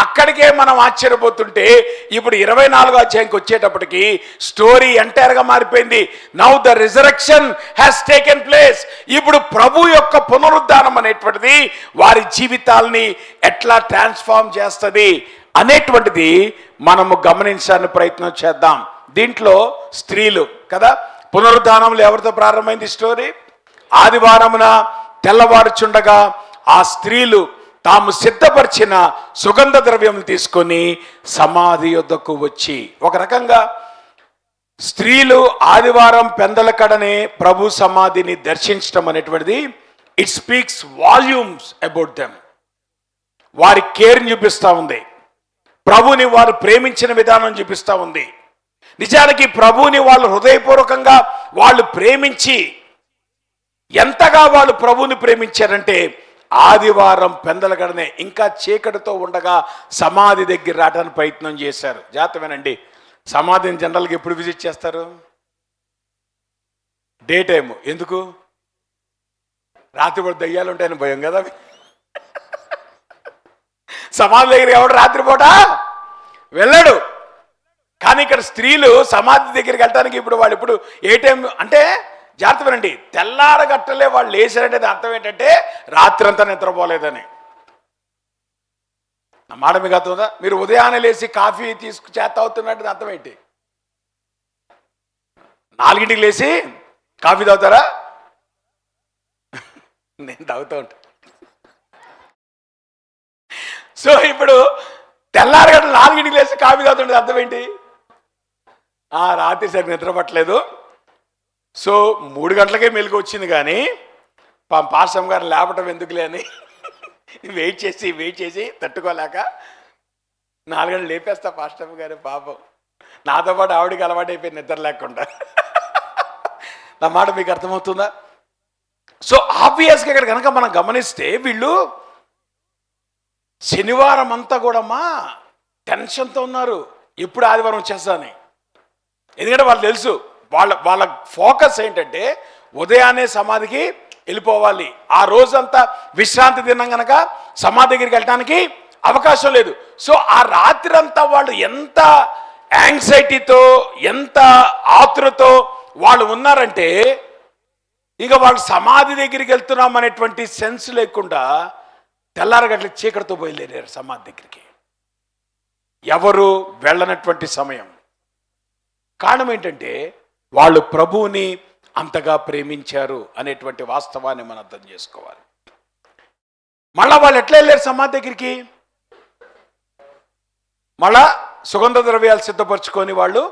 అక్కడికే మనం ఆశ్చర్యపోతుంటే ఇప్పుడు 24వ అధ్యాయంకి వచ్చేటప్పటికి స్టోరీ ఎంటైర్గా మారిపోయింది. Now the resurrection has taken place. ఇప్పుడు ప్రభు యొక్క పునరుద్ధానం అనేటువంటిది వారి జీవితాల్ని ఎట్లా ట్రాన్స్ఫార్మ్ చేస్తుంది అనేటువంటిది మనము గమనించడానికి ప్రయత్నం చేద్దాం. దీంట్లో స్త్రీలు కదా, పునరుద్ధానంలో ఎవరితో ప్రారంభమైంది స్టోరీ? ఆదివారమున తెల్లవారుచుండగా ఆ స్త్రీలు తాము సిద్ధపరిచిన సుగంధ ద్రవ్యములు తీసుకొని సమాధి యొద్దకు వచ్చి, ఒక రకంగా స్త్రీలు ఆదివారం పెందలకడనే ప్రభు సమాధిని దర్శించడం అనేటువంటిది it speaks volumes about them. వారి కేర్ని చూపిస్తూ ఉంది, ప్రభుని వారు ప్రేమించిన విధానం చూపిస్తూ ఉంది. నిజానికి ప్రభుని వాళ్ళు హృదయపూర్వకంగా వాళ్ళు ప్రేమించి ఎంతగా వాళ్ళు ప్రభుని ప్రేమించారంటే ఆదివారం పెందలగడనే ఇంకా చీకటితో ఉండగా సమాధి దగ్గర రావడానికి ప్రయత్నం చేశారు. జాగ్రత్తమేనండి, సమాధిని జనరల్గా ఎప్పుడు విజిట్ చేస్తారు? Day time. ఎందుకు? రాత్రిపూట దయ్యాలు ఉంటాయని భయం కదా. సమాధి దగ్గర ఎవడు రాత్రిపూట వెళ్ళాడు. కానీ ఇక్కడ స్త్రీలు సమాధి దగ్గరికి వెళ్ళడానికి ఇప్పుడు వాళ్ళు ఇప్పుడు ఏ టైం అంటే జాగ్రత్త వినండి, తెల్లారగట్టలే వాళ్ళు లేచారంటే అర్థం ఏంటంటే రాత్రంతా నిద్రపోలేదని. నా మాట మీకు అర్థం? మీరు ఉదయాన్నే లేచి కాఫీ చేత అవుతున్నట్టు అర్థం ఏంటి? 4ంటికి లేచి కాఫీ తాగుతారా? నేను తాగుతూ ఉంటా. సో ఇప్పుడు తెల్లారగట్ల 4ంటికి లేచి కాఫీ తాగుతుంటే అర్థం ఏంటి? రాత్రి సరి నిద్ర పట్టలేదు. సో 3 గంటలకే మెలుగు వచ్చింది, కానీ పాస్టమ్ గారు లేపటం ఎందుకులే అని వెయిట్ చేసి తట్టుకోలేక 4 గంటలు లేపేస్తా పాస్టమ్ గారు. పాపం నాతో పాటు ఆవిడికి అలవాటు అయిపోయి నిద్ర లేకుండా. నా మాట మీకు అర్థమవుతుందా? సో ఆబ్వియస్గా ఇక్కడ కనుక మనం గమనిస్తే వీళ్ళు శనివారం అంతా కూడా టెన్షన్తో ఉన్నారు, ఎప్పుడు ఆదివారం వచ్చేస్తాని. ఎందుకంటే వాళ్ళు తెలుసు, వాళ్ళ ఫోకస్ ఏంటంటే ఉదయాన్నే సమాధికి వెళ్ళిపోవాలి. ఆ రోజంతా విశ్రాంతి దినం కనుక సమాధి దగ్గరికి వెళ్ళడానికి అవకాశం లేదు. సో ఆ రాత్రి అంతా వాళ్ళు ఎంత యాంగ్జైటీతో ఎంత ఆతురతో వాళ్ళు ఉన్నారంటే ఇక వాళ్ళు సమాధి దగ్గరికి వెళ్తున్నాం అనేటువంటి సెన్స్ లేకుండా తెల్లారగట్ల చీకటితో బయలుదేరారు సమాధి దగ్గరికి. ఎవరు వెళ్ళనటువంటి సమయం. కారణం ఏంటంటే వాళ్ళు ప్రభువుని అంతగా ప్రేమించారు అనేటువంటి వాస్తవాన్ని మనం అర్థం చేసుకోవాలి. మళ్ళా వాళ్ళు ఎట్లా వెళ్ళారు సమాధి దగ్గరికి? మళ్ళా సుగంధ ద్రవ్యాలు సిద్ధపరచుకొని వాళ్ళు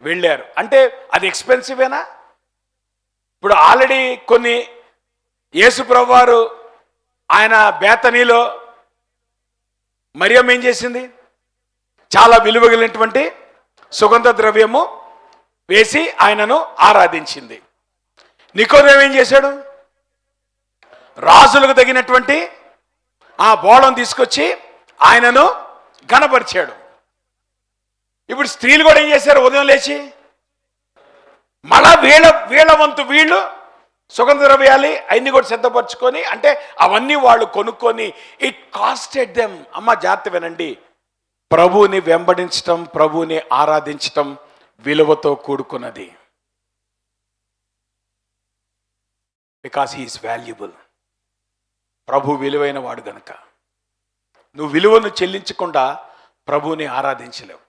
వెళ్ళారు. అంటే అది ఎక్స్పెన్సివేనా? ఇప్పుడు ఆల్రెడీ కొన్ని యేసు ప్రభువారు ఆయన బేతనీలో మరియమ్మ ఏం చేసింది? చాలా విలువ కలిగినటువంటి సుగంధ ద్రవ్యము వేసి ఆయనను ఆరాధించింది. నికోదేము ఏం చేశాడు? రాజులకు తగినటువంటి ఆ బోళం తీసుకొచ్చి ఆయనను ఘనపరిచాడు. ఇప్పుడు స్త్రీలు కూడా ఏం చేశారు? ఉదయం లేచి మళ్ళా వీళ్ళ వంతు వీళ్ళు సుగంధ ద్రవ్యాలు అవన్నీ కూడా సిద్ధపరచుకొని, అంటే అవన్నీ వాళ్ళు కొనుక్కొని, ఇట్ కాస్టెడ్ దెమ్. అమ్మ జాగ్రత్త వినండి, ప్రభువుని వెంబడించటం, ప్రభువుని ఆరాధించటం విలువతో కూడుకున్నది. Because he's valuable. ప్రభు విలువైన వాడు గనుక నువ్వు విలువను చెల్లించకుండా ప్రభువుని ఆరాధించలేవు.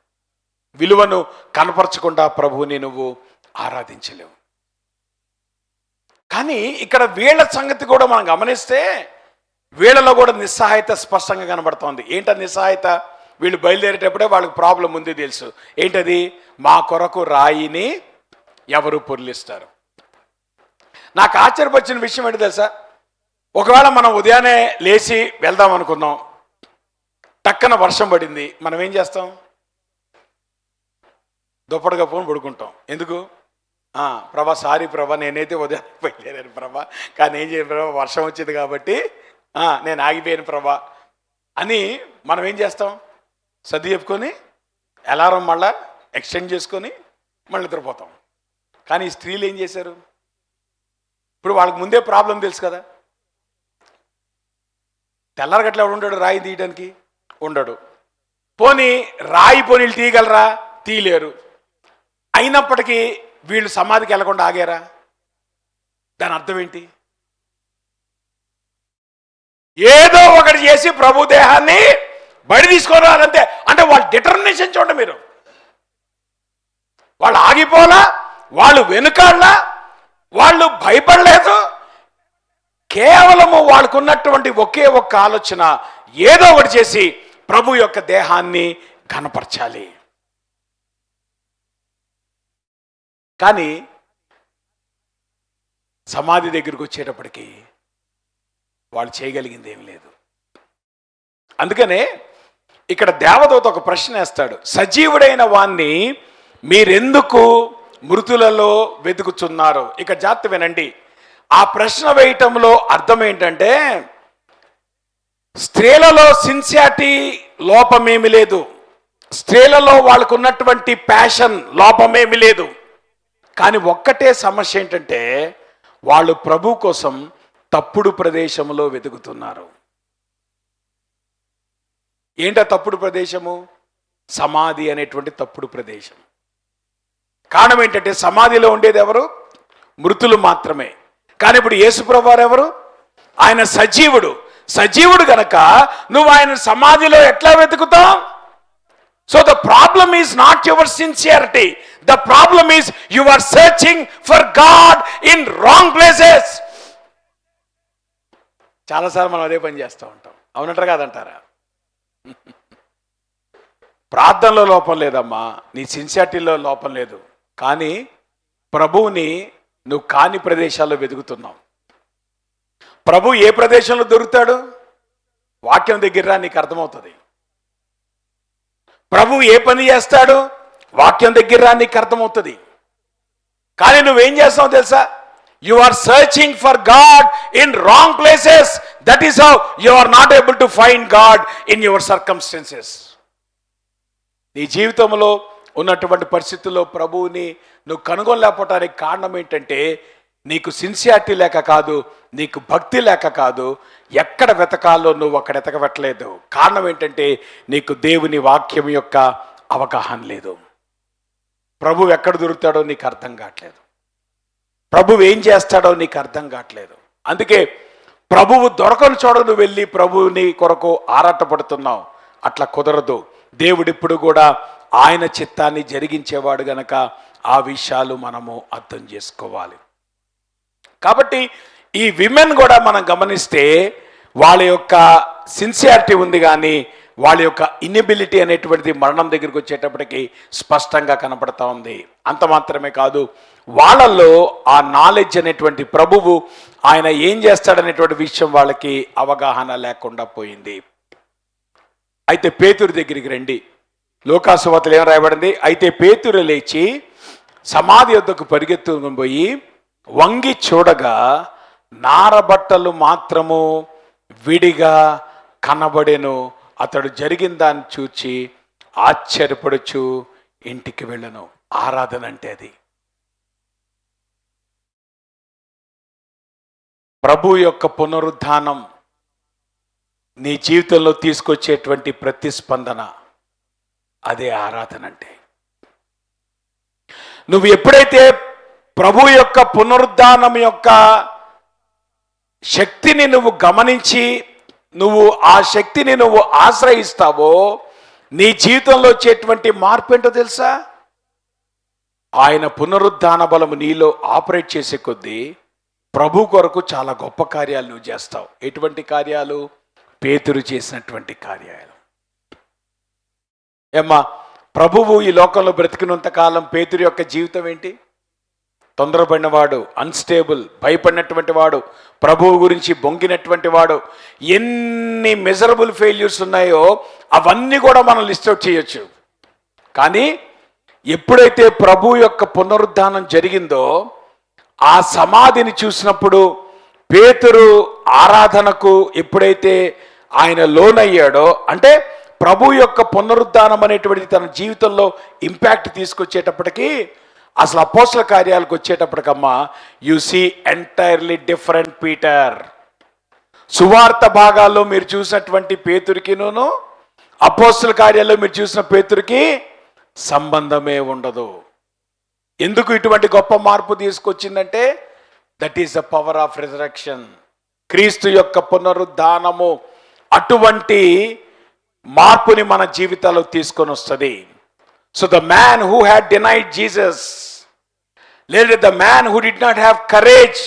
విలువను కనపరచకుండా ప్రభువుని నువ్వు ఆరాధించలేవు. కానీ ఇక్కడ వీళ్ళ సంగతి కూడా మనం గమనిస్తే వీళ్ళలో కూడా నిస్సహాయత స్పష్టంగా కనబడుతోంది. ఏంట నిస్సహాయత? వీళ్ళు బయలుదేరేటప్పుడే వాళ్ళకి ప్రాబ్లం ఉంది తెలుసు. ఏంటది? మా కొరకు రాయిని ఎవరు పొర్లిస్తారు. నాకు ఆశ్చర్యపరిచిన విషయం ఏంటి తెలుసా? ఒకవేళ మనం ఉదయాన్నే లేచి వెళ్దాం అనుకున్నాం, టక్కన వర్షం పడింది, మనం ఏం చేస్తాం? దుప్పటి కప్పుకొని పడుకుంటాం. ఎందుకు? ప్రభా సారీ ప్రభా, నేనైతే ఉదయం బయలుదేరాను ప్రభా, కానీ ఏం చేయను ప్రభా, వర్షం వచ్చింది కాబట్టి నేను ఆగిపోయాను ప్రభా అని మనం ఏం చేస్తాం? సర్ది చెప్పుకొని అలారం మళ్ళా ఎక్స్టెండ్ చేసుకొని మళ్ళీ నిద్రపోతాం. కానీ ఈ స్త్రీలు ఏం చేశారు? ఇప్పుడు వాళ్ళకి ముందే ప్రాబ్లం తెలుసు కదా. తెల్లారగట్ల ఎవడు ఉంటాడు రాయి తీయడానికి? ఉండడు. పోనీ రాయి పోనీళ్ళు తీయగలరా? తీయలేరు. అయినప్పటికీ వీళ్ళు సమాధికి వెళ్ళకుండా ఆగారా? దాని అర్థం ఏంటి? ఏదో ఒకటి చేసి ప్రభు దేహాన్ని బయట తీసుకోవాలంతే. అంటే వాళ్ళ డిటర్మినేషన్ చూడండి మీరు. వాళ్ళు ఆగిపోలా, వాళ్ళు వెనుకాళ్ళ, వాళ్ళు భయపడలేదు. కేవలము వాళ్ళకున్నటువంటి ఒకే ఒక్క ఆలోచన, ఏదో ఒకటి చేసి ప్రభు యొక్క దేహాన్ని ఘనపరచాలి. కానీ సమాధి దగ్గరికి వచ్చేటప్పటికి వాళ్ళు చేయగలిగింది ఏం లేదు. అందుకనే ఇక్కడ దేవదూత ఒక ప్రశ్న వేస్తాడు, సజీవుడైన వాణ్ణి మీరెందుకు మృతులలో వెతుకుతున్నారు? ఇక జాగ్రత్త వినండి. ఆ ప్రశ్న వేయటంలో అర్థం ఏంటంటే, స్త్రీలలో సిన్సియారిటీ లోపమేమి లేదు, స్త్రీలలో వాళ్ళకు ఉన్నటువంటి ప్యాషన్ లోపమేమి లేదు. కానీ ఒక్కటే సమస్య ఏంటంటే, వాళ్ళు ప్రభు కోసం తప్పుడు ప్రదేశంలో వెతుకుతున్నారు. ఏంటా తప్పుడు ప్రదేశము? సమాధి అనేటువంటి తప్పుడు ప్రదేశం. కారణం ఏంటంటే, సమాధిలో ఉండేది ఎవరు? మృతులు మాత్రమే. కానీ ఇప్పుడు యేసుప్రభు వారు ఎవరు? ఆయన సజీవుడు. సజీవుడు గనక నువ్వు ఆయన సమాధిలో ఎట్లా వెతుకుతావు? So the problem is not your sincerity, the problem is you are searching for God in wrong places. చాలాసార్లు మనం అదే పని చేస్తూ ఉంటాం. అవునంటారా కాదంటారా? ప్రార్థనలో లోపం లేదమ్మా, నీ సిన్సియారిటీలో లోపం లేదు. కానీ ప్రభువుని నువ్వు కాని ప్రదేశాల్లో వెతుకుతున్నావు. ప్రభు ఏ ప్రదేశంలో దొరుకుతాడు? వాక్యం దగ్గర నీకు అర్థమవుతుంది. ప్రభు ఏ పని చేస్తాడు? వాక్యం దగ్గర నీకు అర్థమవుతుంది. కానీ నువ్వేం చేస్తావు తెలుసా? You are searching for God in wrong places. That is how you are not able to find God in your circumstances. నీ జీవితంలో ఉన్నటువంటి పరిస్థితుల్లో ప్రభువుని నువ్వు కనుగొనలేకపోవటానికి కారణం ఏంటంటే, నీకు సిన్సియారిటీ లేక కాదు, నీకు భక్తి లేక కాదు, ఎక్కడ వెతకాలో నువ్వు అక్కడ వెతకబట్టలేదు. కారణం ఏంటంటే, నీకు దేవుని వాక్యం యొక్క అవగాహన లేదు. ప్రభువు ఎక్కడ దొరుకుతాడో నీకు అర్థం కావట్లేదు. ప్రభువు ఏం చేస్తాడో నీకు అర్థం కావట్లేదు. అందుకే ప్రభువు దొరకని చోట నువ్వు వెళ్ళి ప్రభువుని కొరకు ఆరాటపడుతున్నావు. అట్లా కుదరదు. దేవుడిప్పుడు కూడా ఆయన చిత్తాన్ని జరిగించేవాడు గనక ఆ విషయాలు మనము అర్థం చేసుకోవాలి. కాబట్టి ఈ విమెన్ కూడా మనం గమనిస్తే వాళ్ళ యొక్క సిన్సియారిటీ ఉంది, కానీ వాళ్ళ యొక్క ఇన్ఎబిలిటీ అనేటువంటిది మరణం దగ్గరికి వచ్చేటప్పటికి స్పష్టంగా కనపడతా ఉంది. అంత మాత్రమే కాదు, వాళ్ళల్లో ఆ నాలెడ్జ్ అనేటువంటి ప్రభువు ఆయన ఏం చేస్తాడనేటువంటి విషయం వాళ్ళకి అవగాహన లేకుండా పోయింది. అయితే పేతురు దగ్గరికి రండి. లోకాసువార్తలో ఏం రాయబడింది? అయితే పేతురు లేచి సమాధి వద్దకు పరిగెత్తుకుని పోయి వంగి చూడగా నారబట్టలు మాత్రము విడిగా కనబడెను. అతడు జరిగిన దాన్ని చూచి ఆశ్చర్యపడుచు ఇంటికి వెళ్ళను. ఆరాధన అంటే అది. ప్రభు యొక్క పునరుద్ధానం నీ జీవితంలో తీసుకొచ్చేటువంటి ప్రతిస్పందన, అదే ఆరాధన అంటే. నువ్వు ఎప్పుడైతే ప్రభు యొక్క పునరుద్ధానం యొక్క శక్తిని నువ్వు గమనించి నువ్వు ఆ శక్తిని నువ్వు ఆశ్రయిస్తావో నీ జీవితంలో వచ్చేటువంటి మార్పు ఏంటో తెలుసా? ఆయన పునరుద్ధాన బలము నీలో ఆపరేట్ చేసే కొద్దీ ప్రభు కొరకు చాలా గొప్ప కార్యాలు నువ్వు చేస్తావు. ఎటువంటి కార్యాలు? పేతురు చేసినటువంటి కార్యాలు. ఏమ్మా, ప్రభువు ఈ లోకంలో బ్రతికినంత కాలం పేతురు యొక్క జీవితం ఏంటి? తొందరపడినవాడు, అన్స్టేబుల్, భయపడినటువంటి వాడు, ప్రభువు గురించి బొంగినటువంటి వాడు. ఎన్ని మెజరబుల్ ఫెయిల్యూర్స్ ఉన్నాయో అవన్నీ కూడా మనం లిస్ట్ అవుట్ చేయొచ్చు. కానీ ఎప్పుడైతే ప్రభు యొక్క పునరుద్ధానం జరిగిందో ఆ సమాధిని చూసినప్పుడు పేతురు ఆరాధనకు ఎప్పుడైతే ఆయన లోనయ్యాడో, అంటే ప్రభు యొక్క పునరుద్ధానం అనేటువంటిది తన జీవితంలో ఇంపాక్ట్ తీసుకొచ్చేటప్పటికీ, అసలు అపోస్తల కార్యాలకు వచ్చేటప్పటికమ్మా, you see entirely different Peter. సువార్త భాగాల్లో మీరు చూసినటువంటి పేతురికిను అపోస్తల కార్యాల్లో మీరు చూసిన పేతురికి సంబంధమే ఉండదు. ఎందుకు ఇటువంటి గొప్ప మార్పు తీసుకొచ్చిందంటే that is the power of resurrection. Kristu యొక్క పునరుద్ధానము అటువంటి మార్పుని మన జీవితాల్లో తీసుకొని వస్తుంది. So the man who had denied Jesus, లేదా the man who did not have courage,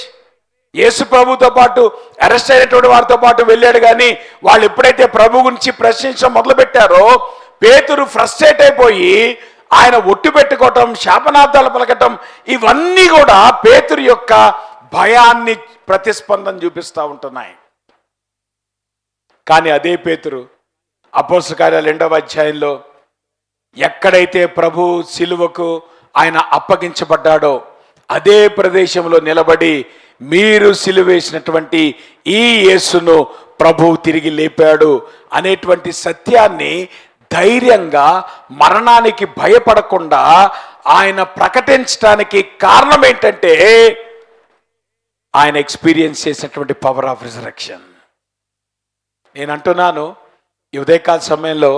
Yesu ప్రభుతో పాటు అరెస్ట్ అయినటువంటి వారితో పాటు వెళ్ళాడు. కానీ వాళ్ళు ఎప్పుడైతే ప్రభు గురించి ప్రశ్నించడం మొదలుపెట్టారో పేతురు ఫ్రస్ట్రేట్ అయిపోయి ఆయన ఒట్టు పెట్టుకోవటం, శాపనార్థాలు పలకటం, ఇవన్నీ కూడా పేతురు యొక్క భయాన్ని ప్రతిస్పందన చూపిస్తూ ఉంటున్నాయి. కానీ అదే పేతురు అపోస్తల కార్యాలు 2వ అధ్యాయంలో ఎక్కడైతే ప్రభు సిలువకు ఆయన అప్పగించబడ్డాడో అదే ప్రదేశంలో నిలబడి మీరు సిలువేసినటువంటి ఈ యేసును ప్రభువు తిరిగి లేపాడు అనేటువంటి సత్యాన్ని ధైర్యంగా, మరణానికి భయపడకుండా ఆయన ప్రకటించడానికి కారణం ఏంటంటే ఆయన ఎక్స్పీరియన్స్ చేసినటువంటి పవర్ ఆఫ్ రిజరక్షన్. నేను అంటున్నాను, ఈ ఉదయకాల సమయంలో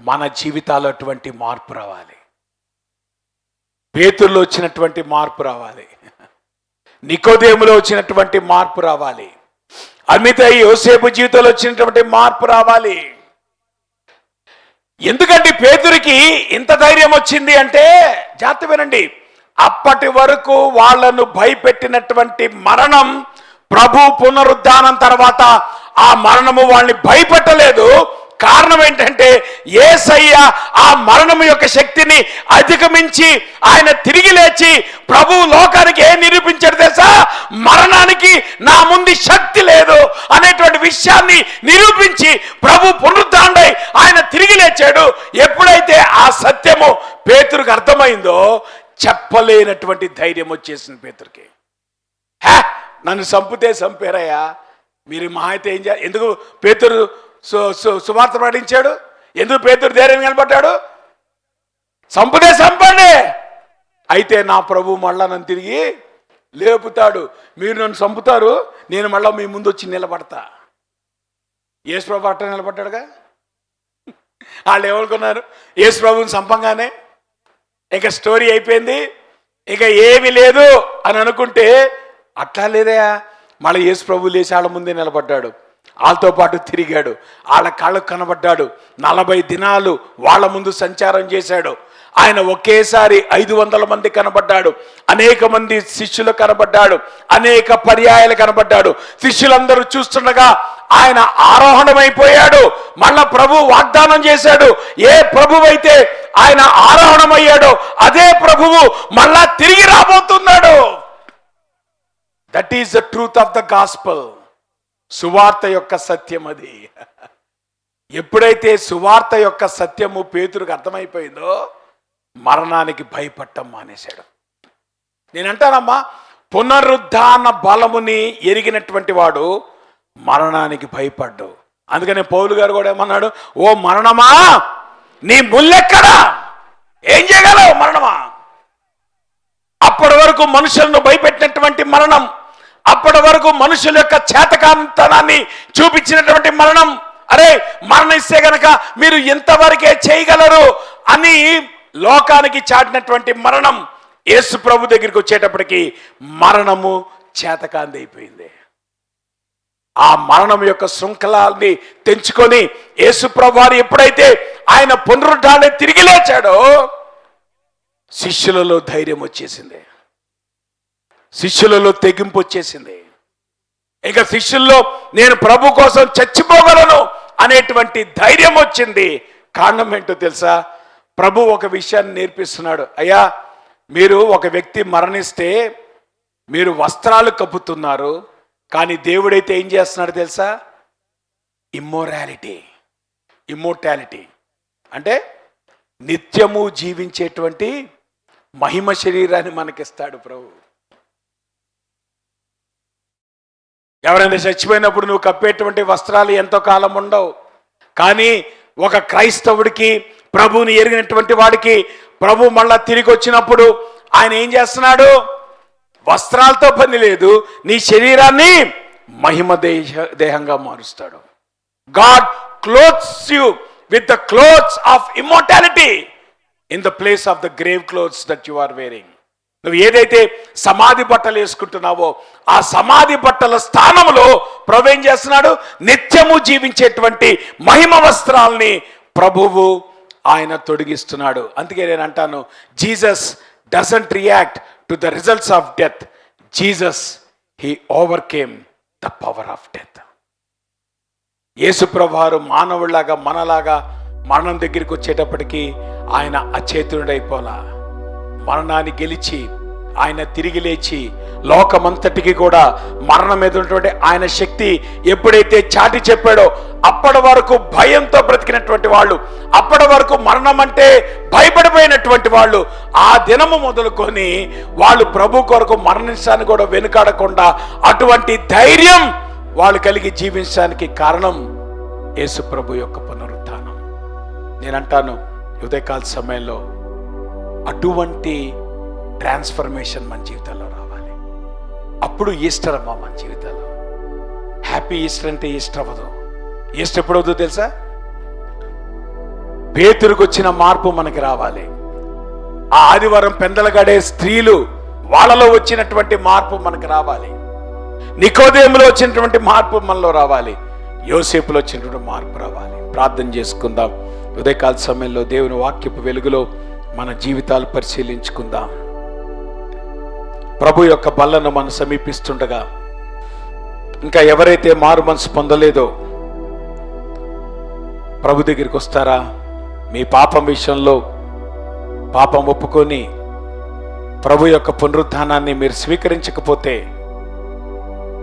మన జీవితాల్లో అటువంటి మార్పు రావాలి. పేతురులో వచ్చినటువంటి మార్పు రావాలి, నికోదేములో వచ్చినటువంటి మార్పు రావాలి, అమితయి యోసేపు జీవితంలో వచ్చినటువంటి మార్పు రావాలి. ఎందుకంటే పేతురికి ఇంత ధైర్యం వచ్చింది అంటే, జాగ్రత్త వినండి, అప్పటి వరకు వాళ్ళను భయపెట్టినటువంటి మరణం ప్రభు పునరుద్ధానం తర్వాత ఆ మరణము వాళ్ళని భయపెట్టలేదు. కారణం ఏంటంటే యేసయ్య ఆ మరణము యొక్క శక్తిని అధిగమించి ఆయన తిరిగి లేచి ప్రభు లోకానికి ఏం నిరూపించాడు తెలుసా? మరణానికి నా ముందు శక్తి లేదు అనేటువంటి విషయాన్ని నిరూపించి ప్రభు పునరుద్ధానుడై ఆయన తిరిగి లేచాడు. ఎప్పుడైతే ఆ సత్యము పేతురుకి అర్థమైందో చెప్పలేనటువంటి ధైర్యం వచ్చేసింది పేతురికి. నన్ను చంపితే చంపారయ్యా, మీరు మా అయితే ఏం చేయాలి? ఎందుకు పేతురు సువార్త ప్రకటించాడు? ఎందుకు పేతురు ధైర్యం నిలబడ్డాడు? చంపితే చంపండి, అయితే నా ప్రభు మళ్ళా నన్ను తిరిగి లేపుతాడు. మీరు నన్ను చంపుతారు, నేను మళ్ళీ మీ ముందు వచ్చి నిలబడతా. యేసు ప్రభు అట్ట నిలబడ్డాడుగా. వాళ్ళు ఏమనుకున్నారు? యేసు ప్రభుని చంపంగానే ఇక స్టోరీ అయిపోయింది, ఇక ఏమీ లేదు అని అనుకుంటే అట్లా లేదయా. మళ్ళీ యేసు ప్రభు లేచి వాళ్ళ ముందే నిలబడ్డాడు, వాళ్ళతో పాటు తిరిగాడు, వాళ్ళ కళ్ళకు కనబడ్డాడు. 40 దినాలు వాళ్ళ ముందు సంచారం చేశాడు. ఆయన ఒకేసారి 500 మంది కనబడ్డాడు, అనేక మంది శిష్యులు కనబడ్డాడు, అనేక పర్యాయాలు కనబడ్డాడు. శిష్యులందరూ చూస్తుండగా ఆయన ఆరోహణమైపోయాడు. మళ్ళా ప్రభు వాగ్దానం చేశాడు, ఏ ప్రభువు అయితే ఆయన ఆరోహణమయ్యాడో అదే ప్రభువు మళ్ళా తిరిగి రాబోతున్నాడు. That is the truth of the gospel. సువార్త యొక్క సత్యం అది. ఎప్పుడైతే సువార్త యొక్క సత్యము పేతురుకు అర్థమైపోయిందో మరణానికి భయపడటం మానేశాడు. నేనంటానమ్మా, పునరుద్ధాన బలముని ఎరిగినటువంటి వాడు మరణానికి భయపడ్డు. అందుకనే పౌలు గారు కూడా ఏమన్నాడు, ఓ మరణమా నీ ముల్లెక్కడా, ఏం చేయగలవు మరణమా? అప్పటి వరకు మనుషులను భయపెట్టినటువంటి మరణం, అప్పటి వరకు మనుషుల యొక్క చేతకాంతనాన్ని చూపించినటువంటి మరణం, అరే మరణిస్తే గనక మీరు ఎంతవరకే చేయగలరు అని లోకానికి చాటినటువంటి మరణం యేసు ప్రభు దగ్గరికి వచ్చేటప్పటికి మరణము చేతకాంతి అయిపోయింది. ఆ మరణం యొక్క శృంఖలాన్ని తెంచుకొని యేసు ప్రభు వారు ఎప్పుడైతే ఆయన పునరుద్ధాన్ని తిరిగి లేచాడో శిష్యులలో ధైర్యం వచ్చేసింది, శిష్యులలో తెగింపు వచ్చేసింది. ఇంకా శిష్యుల్లో నేను ప్రభు కోసం చచ్చిపోగలను అనేటువంటి ధైర్యం వచ్చింది. కారణం ఏంటో తెలుసా? ప్రభు ఒక విషయాన్ని నేర్పిస్తున్నాడు. అయ్యా, మీరు ఒక వ్యక్తి మరణిస్తే మీరు వస్త్రాలు కప్పుతున్నారు, కానీ దేవుడైతే ఏం చేస్తున్నాడు తెలుసా? ఇమ్మోర్టాలిటీ అంటే నిత్యము జీవించేటువంటి మహిమ శరీరాన్ని మనకిస్తాడు ప్రభు. ఎవరైనా చచ్చిపోయినప్పుడు నువ్వు కప్పేటువంటి వస్త్రాలు ఎంతో కాలం ఉండవు, కానీ ఒక క్రైస్తవుడికి, ప్రభువుని ఎరిగినటువంటి వాడికి ప్రభు మళ్ళా తిరిగి వచ్చినప్పుడు ఆయన ఏం చేస్తున్నాడు? వస్త్రాలతో పని లేదు, నీ శరీరాన్ని మహిమ దేహంగా మారుస్తాడు. God clothes you with the clothes of immortality in the place of the grave clothes that you are wearing. నువ్వు ఏదైతే సమాధి బట్టలు వేసుకుంటున్నావో ఆ సమాధి బట్టల స్థానంలో ప్రభు ఏం చేస్తున్నాడు? నిత్యము జీవించేటువంటి మహిమ వస్త్రాల్ని ప్రభువు ఆయన తొడిగిస్తున్నాడు. అందుకే నేను అంటాను, Jesus doesn't react to the results of death. Jesus he overcame the power of death. Yesu ప్రభు వారు మానవుడిలాగా మనలాగా మరణం దగ్గరికి వచ్చేటప్పటికి ఆయన అచేతుడైపోలా, మరణాన్ని గెలిచి ఆయన తిరిగి లేచి లోకమంతటికి కూడా మరణం మీద ఉన్నటువంటి ఆయన శక్తి ఎప్పుడైతే చాటి చెప్పాడో అప్పటి వరకు భయంతో బ్రతికినటువంటి వాళ్ళు, అప్పటి వరకు మరణం అంటే భయపడిపోయినటువంటి వాళ్ళు, ఆ దినము మొదలుకొని వాళ్ళు ప్రభు కొరకు మరణించడానికి కూడా వెనుకాడకుండా అటువంటి ధైర్యం వాళ్ళు కలిగి జీవించడానికి కారణం యేసు ప్రభు యొక్క పునరుత్థానం. నేనంటాను, ఉదయకాల సమయంలో అటువంటి ట్రాన్స్ఫర్మేషన్ మన జీవితాల్లో రావాలి. అప్పుడు ఈస్టర్ అమ్మా మన జీవితాల్లో. హ్యాపీ ఈస్టర్ అంటే ఈస్టర్ అవ్వదు. ఈస్టర్ ఎప్పుడవుతుందో తెలుసా? పేతురుకు వచ్చిన మార్పు మనకి రావాలి. ఆ ఆదివారం పెందలగడే స్త్రీలు వాళ్ళలో వచ్చినటువంటి మార్పు మనకు రావాలి. నికోదేములో వచ్చినటువంటి మార్పు మనలో రావాలి. యోసేపులో వచ్చినటువంటి మార్పు రావాలి. ప్రార్థన చేసుకుందాం. ఉదయకాల సమయంలో దేవుని వాక్యపు వెలుగులో మన జీవితాలు పరిశీలించుకుందాం. ప్రభు యొక్క బల్లను మనం సమీపిస్తుండగా ఇంకా ఎవరైతే మారు మనసు పొందలేదో ప్రభు దగ్గరికి వస్తారా? మీ పాపం విషయంలో పాపం ఒప్పుకొని ప్రభు యొక్క పునరుత్థానాన్ని మీరు స్వీకరించకపోతే,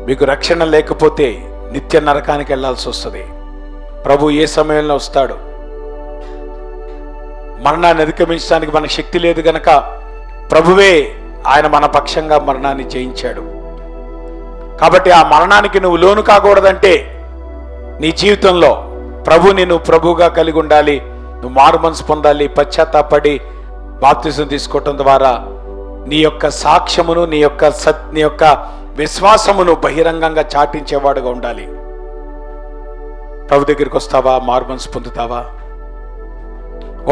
మీకు రక్షణ లేకపోతే నిత్య నరకానికి వెళ్ళాల్సి వస్తుంది. ప్రభు ఏ సమయంలో వస్తాడు? మరణాన్ని అధిగమించడానికి మనకు శక్తి లేదు గనక ప్రభువే ఆయన మన పక్షంగా మరణాన్ని జయించాడు. కాబట్టి ఆ మరణానికి నువ్వు లోను కాకూడదంటే నీ జీవితంలో ప్రభుని నువ్వు ప్రభువుగా కలిగి ఉండాలి. నువ్వు మారు మనసు పొందాలి. పశ్చాత్తాపడి బాప్తిజం తీసుకోవటం ద్వారా నీ యొక్క సాక్ష్యమును, నీ యొక్క విశ్వాసమును బహిరంగంగా చాటించేవాడుగా ఉండాలి. ప్రభు దగ్గరికి వస్తావా? మారు మనసు పొందుతావా?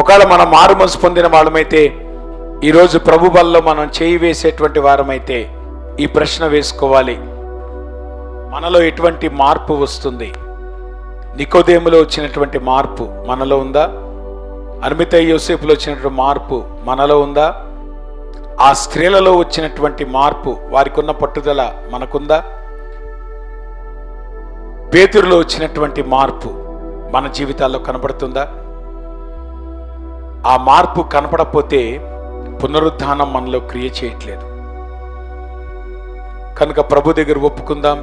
ఒకవేళ మనం మారు మనసు పొందిన వాళ్ళమైతే, ఈరోజు ప్రభు బల్లో మనం చేయి వేసేటువంటి వారమైతే ఈ ప్రశ్న వేసుకోవాలి, మనలో ఎటువంటి మార్పు వస్తుంది? నికోదేములో వచ్చినటువంటి మార్పు మనలో ఉందా? అరిమతయి యోసేపులో వచ్చినటువంటి మార్పు మనలో ఉందా? ఆ స్త్రీలలో వచ్చినటువంటి మార్పు, వారికి ఉన్న పట్టుదల మనకుందా? పేతురులో వచ్చినటువంటి మార్పు మన జీవితాల్లో కనపడుతుందా? ఆ మార్పు కనపడకపోతే పునరుద్ధానం మనలో క్రియ చేయట్లేదు. కనుక ప్రభు దగ్గర ఒప్పుకుందాం,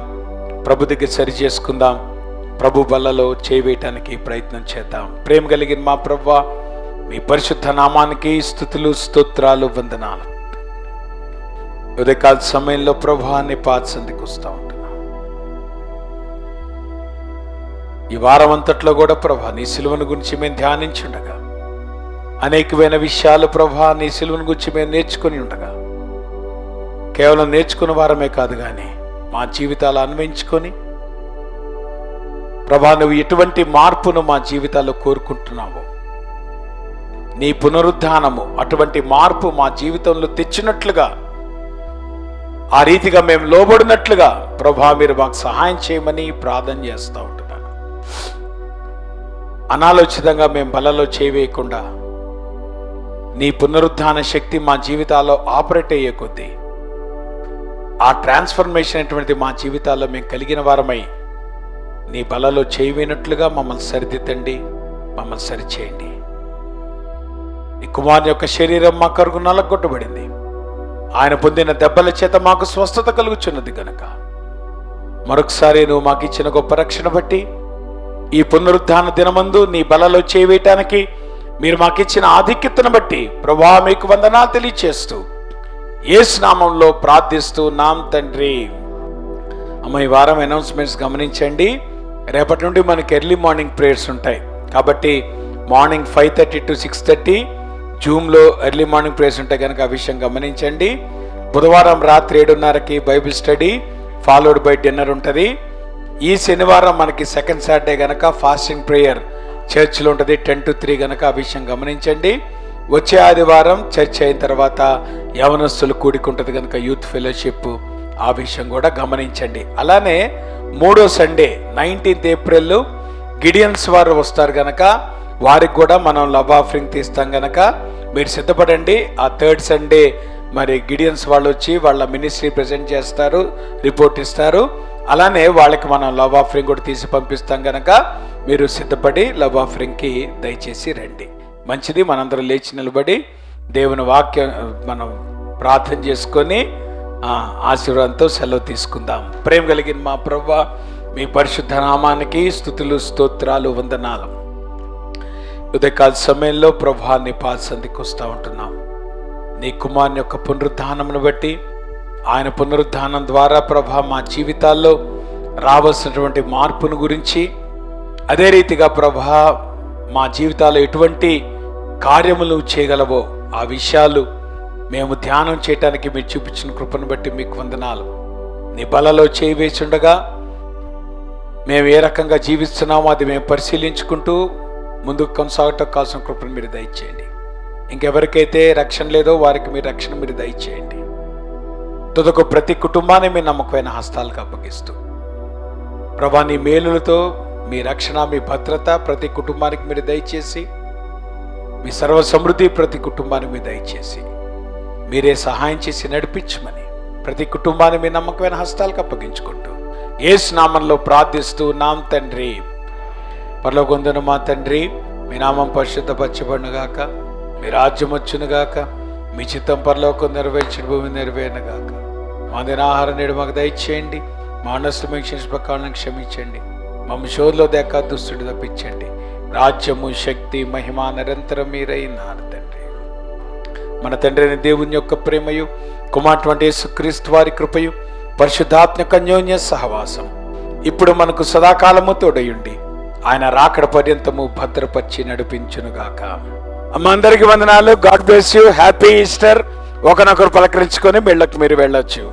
ప్రభు దగ్గర సరి చేసుకుందాం. ప్రభు బల్లలో చేయవేయటానికి ప్రయత్నం చేద్దాం. ప్రేమ కలిగిన మా ప్రభువా, మీ పరిశుద్ధ నామానికి స్తుతులు స్తోత్రాలు వందనాలు. ఉదయకాల సమయంలో ప్రభువా నీ పాద సన్నిధికి వస్తూ ఉంటున్నాం. ఈ వారం అంతట్లో కూడా ప్రభువా నీ సిలువను గురించి మేము ధ్యానించుండగా, అనేకమైన విషయాలు ప్రభువా నీ సిలువను గురించి మేము నేర్చుకుని ఉండగా, కేవలం నేర్చుకున్న వారమే కాదు కానీ మా జీవితాలు అన్వయించుకొని ప్రభా నువ్వు ఎటువంటి మార్పును మా జీవితాల్లో కోరుకుంటున్నావు, నీ పునరుద్ధానము అటువంటి మార్పు మా జీవితంలో తెచ్చినట్లుగా, ఆ రీతిగా మేము లోబడినట్లుగా ప్రభా మీరు మాకు సహాయం చేయమని ప్రార్థన చేస్తూ ఉంటున్నాను. అనాలోచితంగా మేము బలలో చేయవేయకుండా నీ పునరుద్ధాన శక్తి మా జీవితాల్లో ఆపరేట్ అయ్యే కొద్దీ ఆ ట్రాన్స్ఫర్మేషన్ అటువంటిది మా జీవితాల్లో మేము కలిగిన వారమై నీ బలలో చేయవేనట్లుగా మమ్మల్ని సరిదిద్దండి, మమ్మల్ని సరిచేయండి. నీ కుమారుని యొక్క శరీరం మా కొరకు నలగొట్టబడింది, ఆయన పొందిన దెబ్బల చేత మాకు స్వస్థత కలుగుచున్నది కనుక మరొకసారి నువ్వు మాకు ఇచ్చిన గొప్ప రక్షణ బట్టి ఈ పునరుద్ధాన దినమందు నీ బలలో చేయవేయటానికి మీరు మాకు ఇచ్చిన ఆధిక్యతను బట్టి ప్రభువా మీకు వందనాలు తెలియచేస్తూ యేసు నామంలో ప్రార్థిస్తూ నాం తండ్రి. అమ్మ, ఈ వారం అనౌన్స్మెంట్స్ గమనించండి. రేపటి నుండి మనకి ఎర్లీ మార్నింగ్ ప్రేయర్స్ ఉంటాయి కాబట్టి మార్నింగ్ 5:30 to 6:30 జూమ్లో ఎర్లీ మార్నింగ్ ప్రేయర్స్ ఉంటాయి కనుక ఆ విషయం గమనించండి. బుధవారం రాత్రి 7:30కి Bible study followed by dinner ఉంటుంది. ఈ శనివారం మనకి సెకండ్ సాటర్డే కనుక ఫాస్టింగ్ ప్రేయర్ చర్చ్లో ఉంటుంది 10 to 3 కనుక ఆ విషయం గమనించండి. వచ్చే ఆదివారం చర్చ్ అయిన తర్వాత యవనస్తులు కూడుకుంటుంది కనుక యూత్ ఫెలోషిప్, ఆ విషయం కూడా గమనించండి. అలానే 3వ సండే 19th ఏప్రిల్ గిడియన్స్ వారు వస్తారు కనుక వారికి కూడా మనం లవ్ ఆఫరింగ్ తీస్తాం కనుక మీరు సిద్ధపడండి. ఆ 3rd సండే మరి గిడియన్స్ వాళ్ళు వచ్చి వాళ్ళ మినిస్ట్రీ ప్రజెంట్ చేస్తారు, రిపోర్ట్ ఇస్తారు. అలానే వాళ్ళకి మనం లవ్ ఆఫరింగ్ కూడా తీసి పంపిస్తాం కనుక మీరు సిద్ధపడి లవ్ ఆఫరింగ్కి దయచేసి రండి. మంచిది, మనందరం లేచి నిలబడి దేవుని వాక్యం మనం ప్రార్థన చేసుకొని ఆశీర్వాదంతో సెలవు తీసుకుందాం. ప్రేమ కలిగిన మా ప్రభువా, మీ పరిశుద్ధ నామానికి స్తుతులు స్తోత్రాలు వందనాలు. ఉదయకాల సమయంలో ప్రభువా నీ పాద సన్నిధికి వస్తూ ఉంటున్నాం. నీ కుమారుని యొక్క పునరుద్ధానమును బట్టి, ఆయన పునరుద్ధానం ద్వారా ప్రభువా మా జీవితాల్లో రావాల్సినటువంటి మార్పును గురించి, అదే రీతిగా ప్రభువా మా జీవితాల్లో ఎటువంటి కార్యములు చేయగలవో ఆ విషయాలు మేము ధ్యానం చేయటానికి మీరు చూపించిన కృపను బట్టి మీకు వందనాలు. నీ బలలో చేయి వేచుండగా మేము ఏ రకంగా జీవిస్తున్నామో అది మేము పరిశీలించుకుంటూ ముందుకు కొనసాగటం కావాల్సిన కృపను మీరు దయచేయండి. ఇంకెవరికైతే రక్షణ లేదో వారికి మీరు రక్షణ మీరు దయచేయండి. తుదకు ప్రతి కుటుంబాన్ని మీ నమ్మకమైన హస్తాలకు అప్పగిస్తూ ప్రభా నీ మేలులతో మీ రక్షణ, మీ భద్రత ప్రతి కుటుంబానికి మీరు దయచేసి, మీ సర్వ సమృద్ధి ప్రతి కుటుంబానికి మీరు దయచేసి మీరే సహాయం చేసి నడిపించమని ప్రతి కుటుంబాన్ని మీ నమ్మకమైన హస్తాలకు అప్పగించుకుంటూ యేసు నామంలో ప్రార్థిస్తూ నాం తండ్రి. పరలోకమందున్న మా తండ్రి, మీ నామం పరిశుద్ధపరచబడునుగాక, మీ రాజ్యం వచ్చునుగాక, మీ చిత్తం పరలోకం నెరవేర్చిన భూమి నెరవేరునుగాక. మా దినాహారం నేడు మాకు దయచేయండి, మా నష్టం మీకు క్షమించబకాలను క్షమించండి, మమ్మ శోధలో దేకా దుస్తుడు తప్పించండి. రాజ్యము, శక్తి, మహిమ నిరంతరం మీరైనారు తండ్రి. మన తండ్రి అయిన దేవుని యొక్క ప్రేమయు, కుమారుడు యేసుక్రీస్తు వారి కృపయు, పరిశుద్ధాత్మ అన్యోన్య సహవాసం ఇప్పుడు మనకు సదాకాలము తోడయుండి ఆయన రాకడ పర్యంతము భద్రపరిచి నడిపించునుగాక. అమ్మ, అందరికి వందనాలు. God bless you. Happy Easter. ఒకనొకరు పలకరించుకొని మీళ్ళకి మీరు వెళ్ళొచ్చు.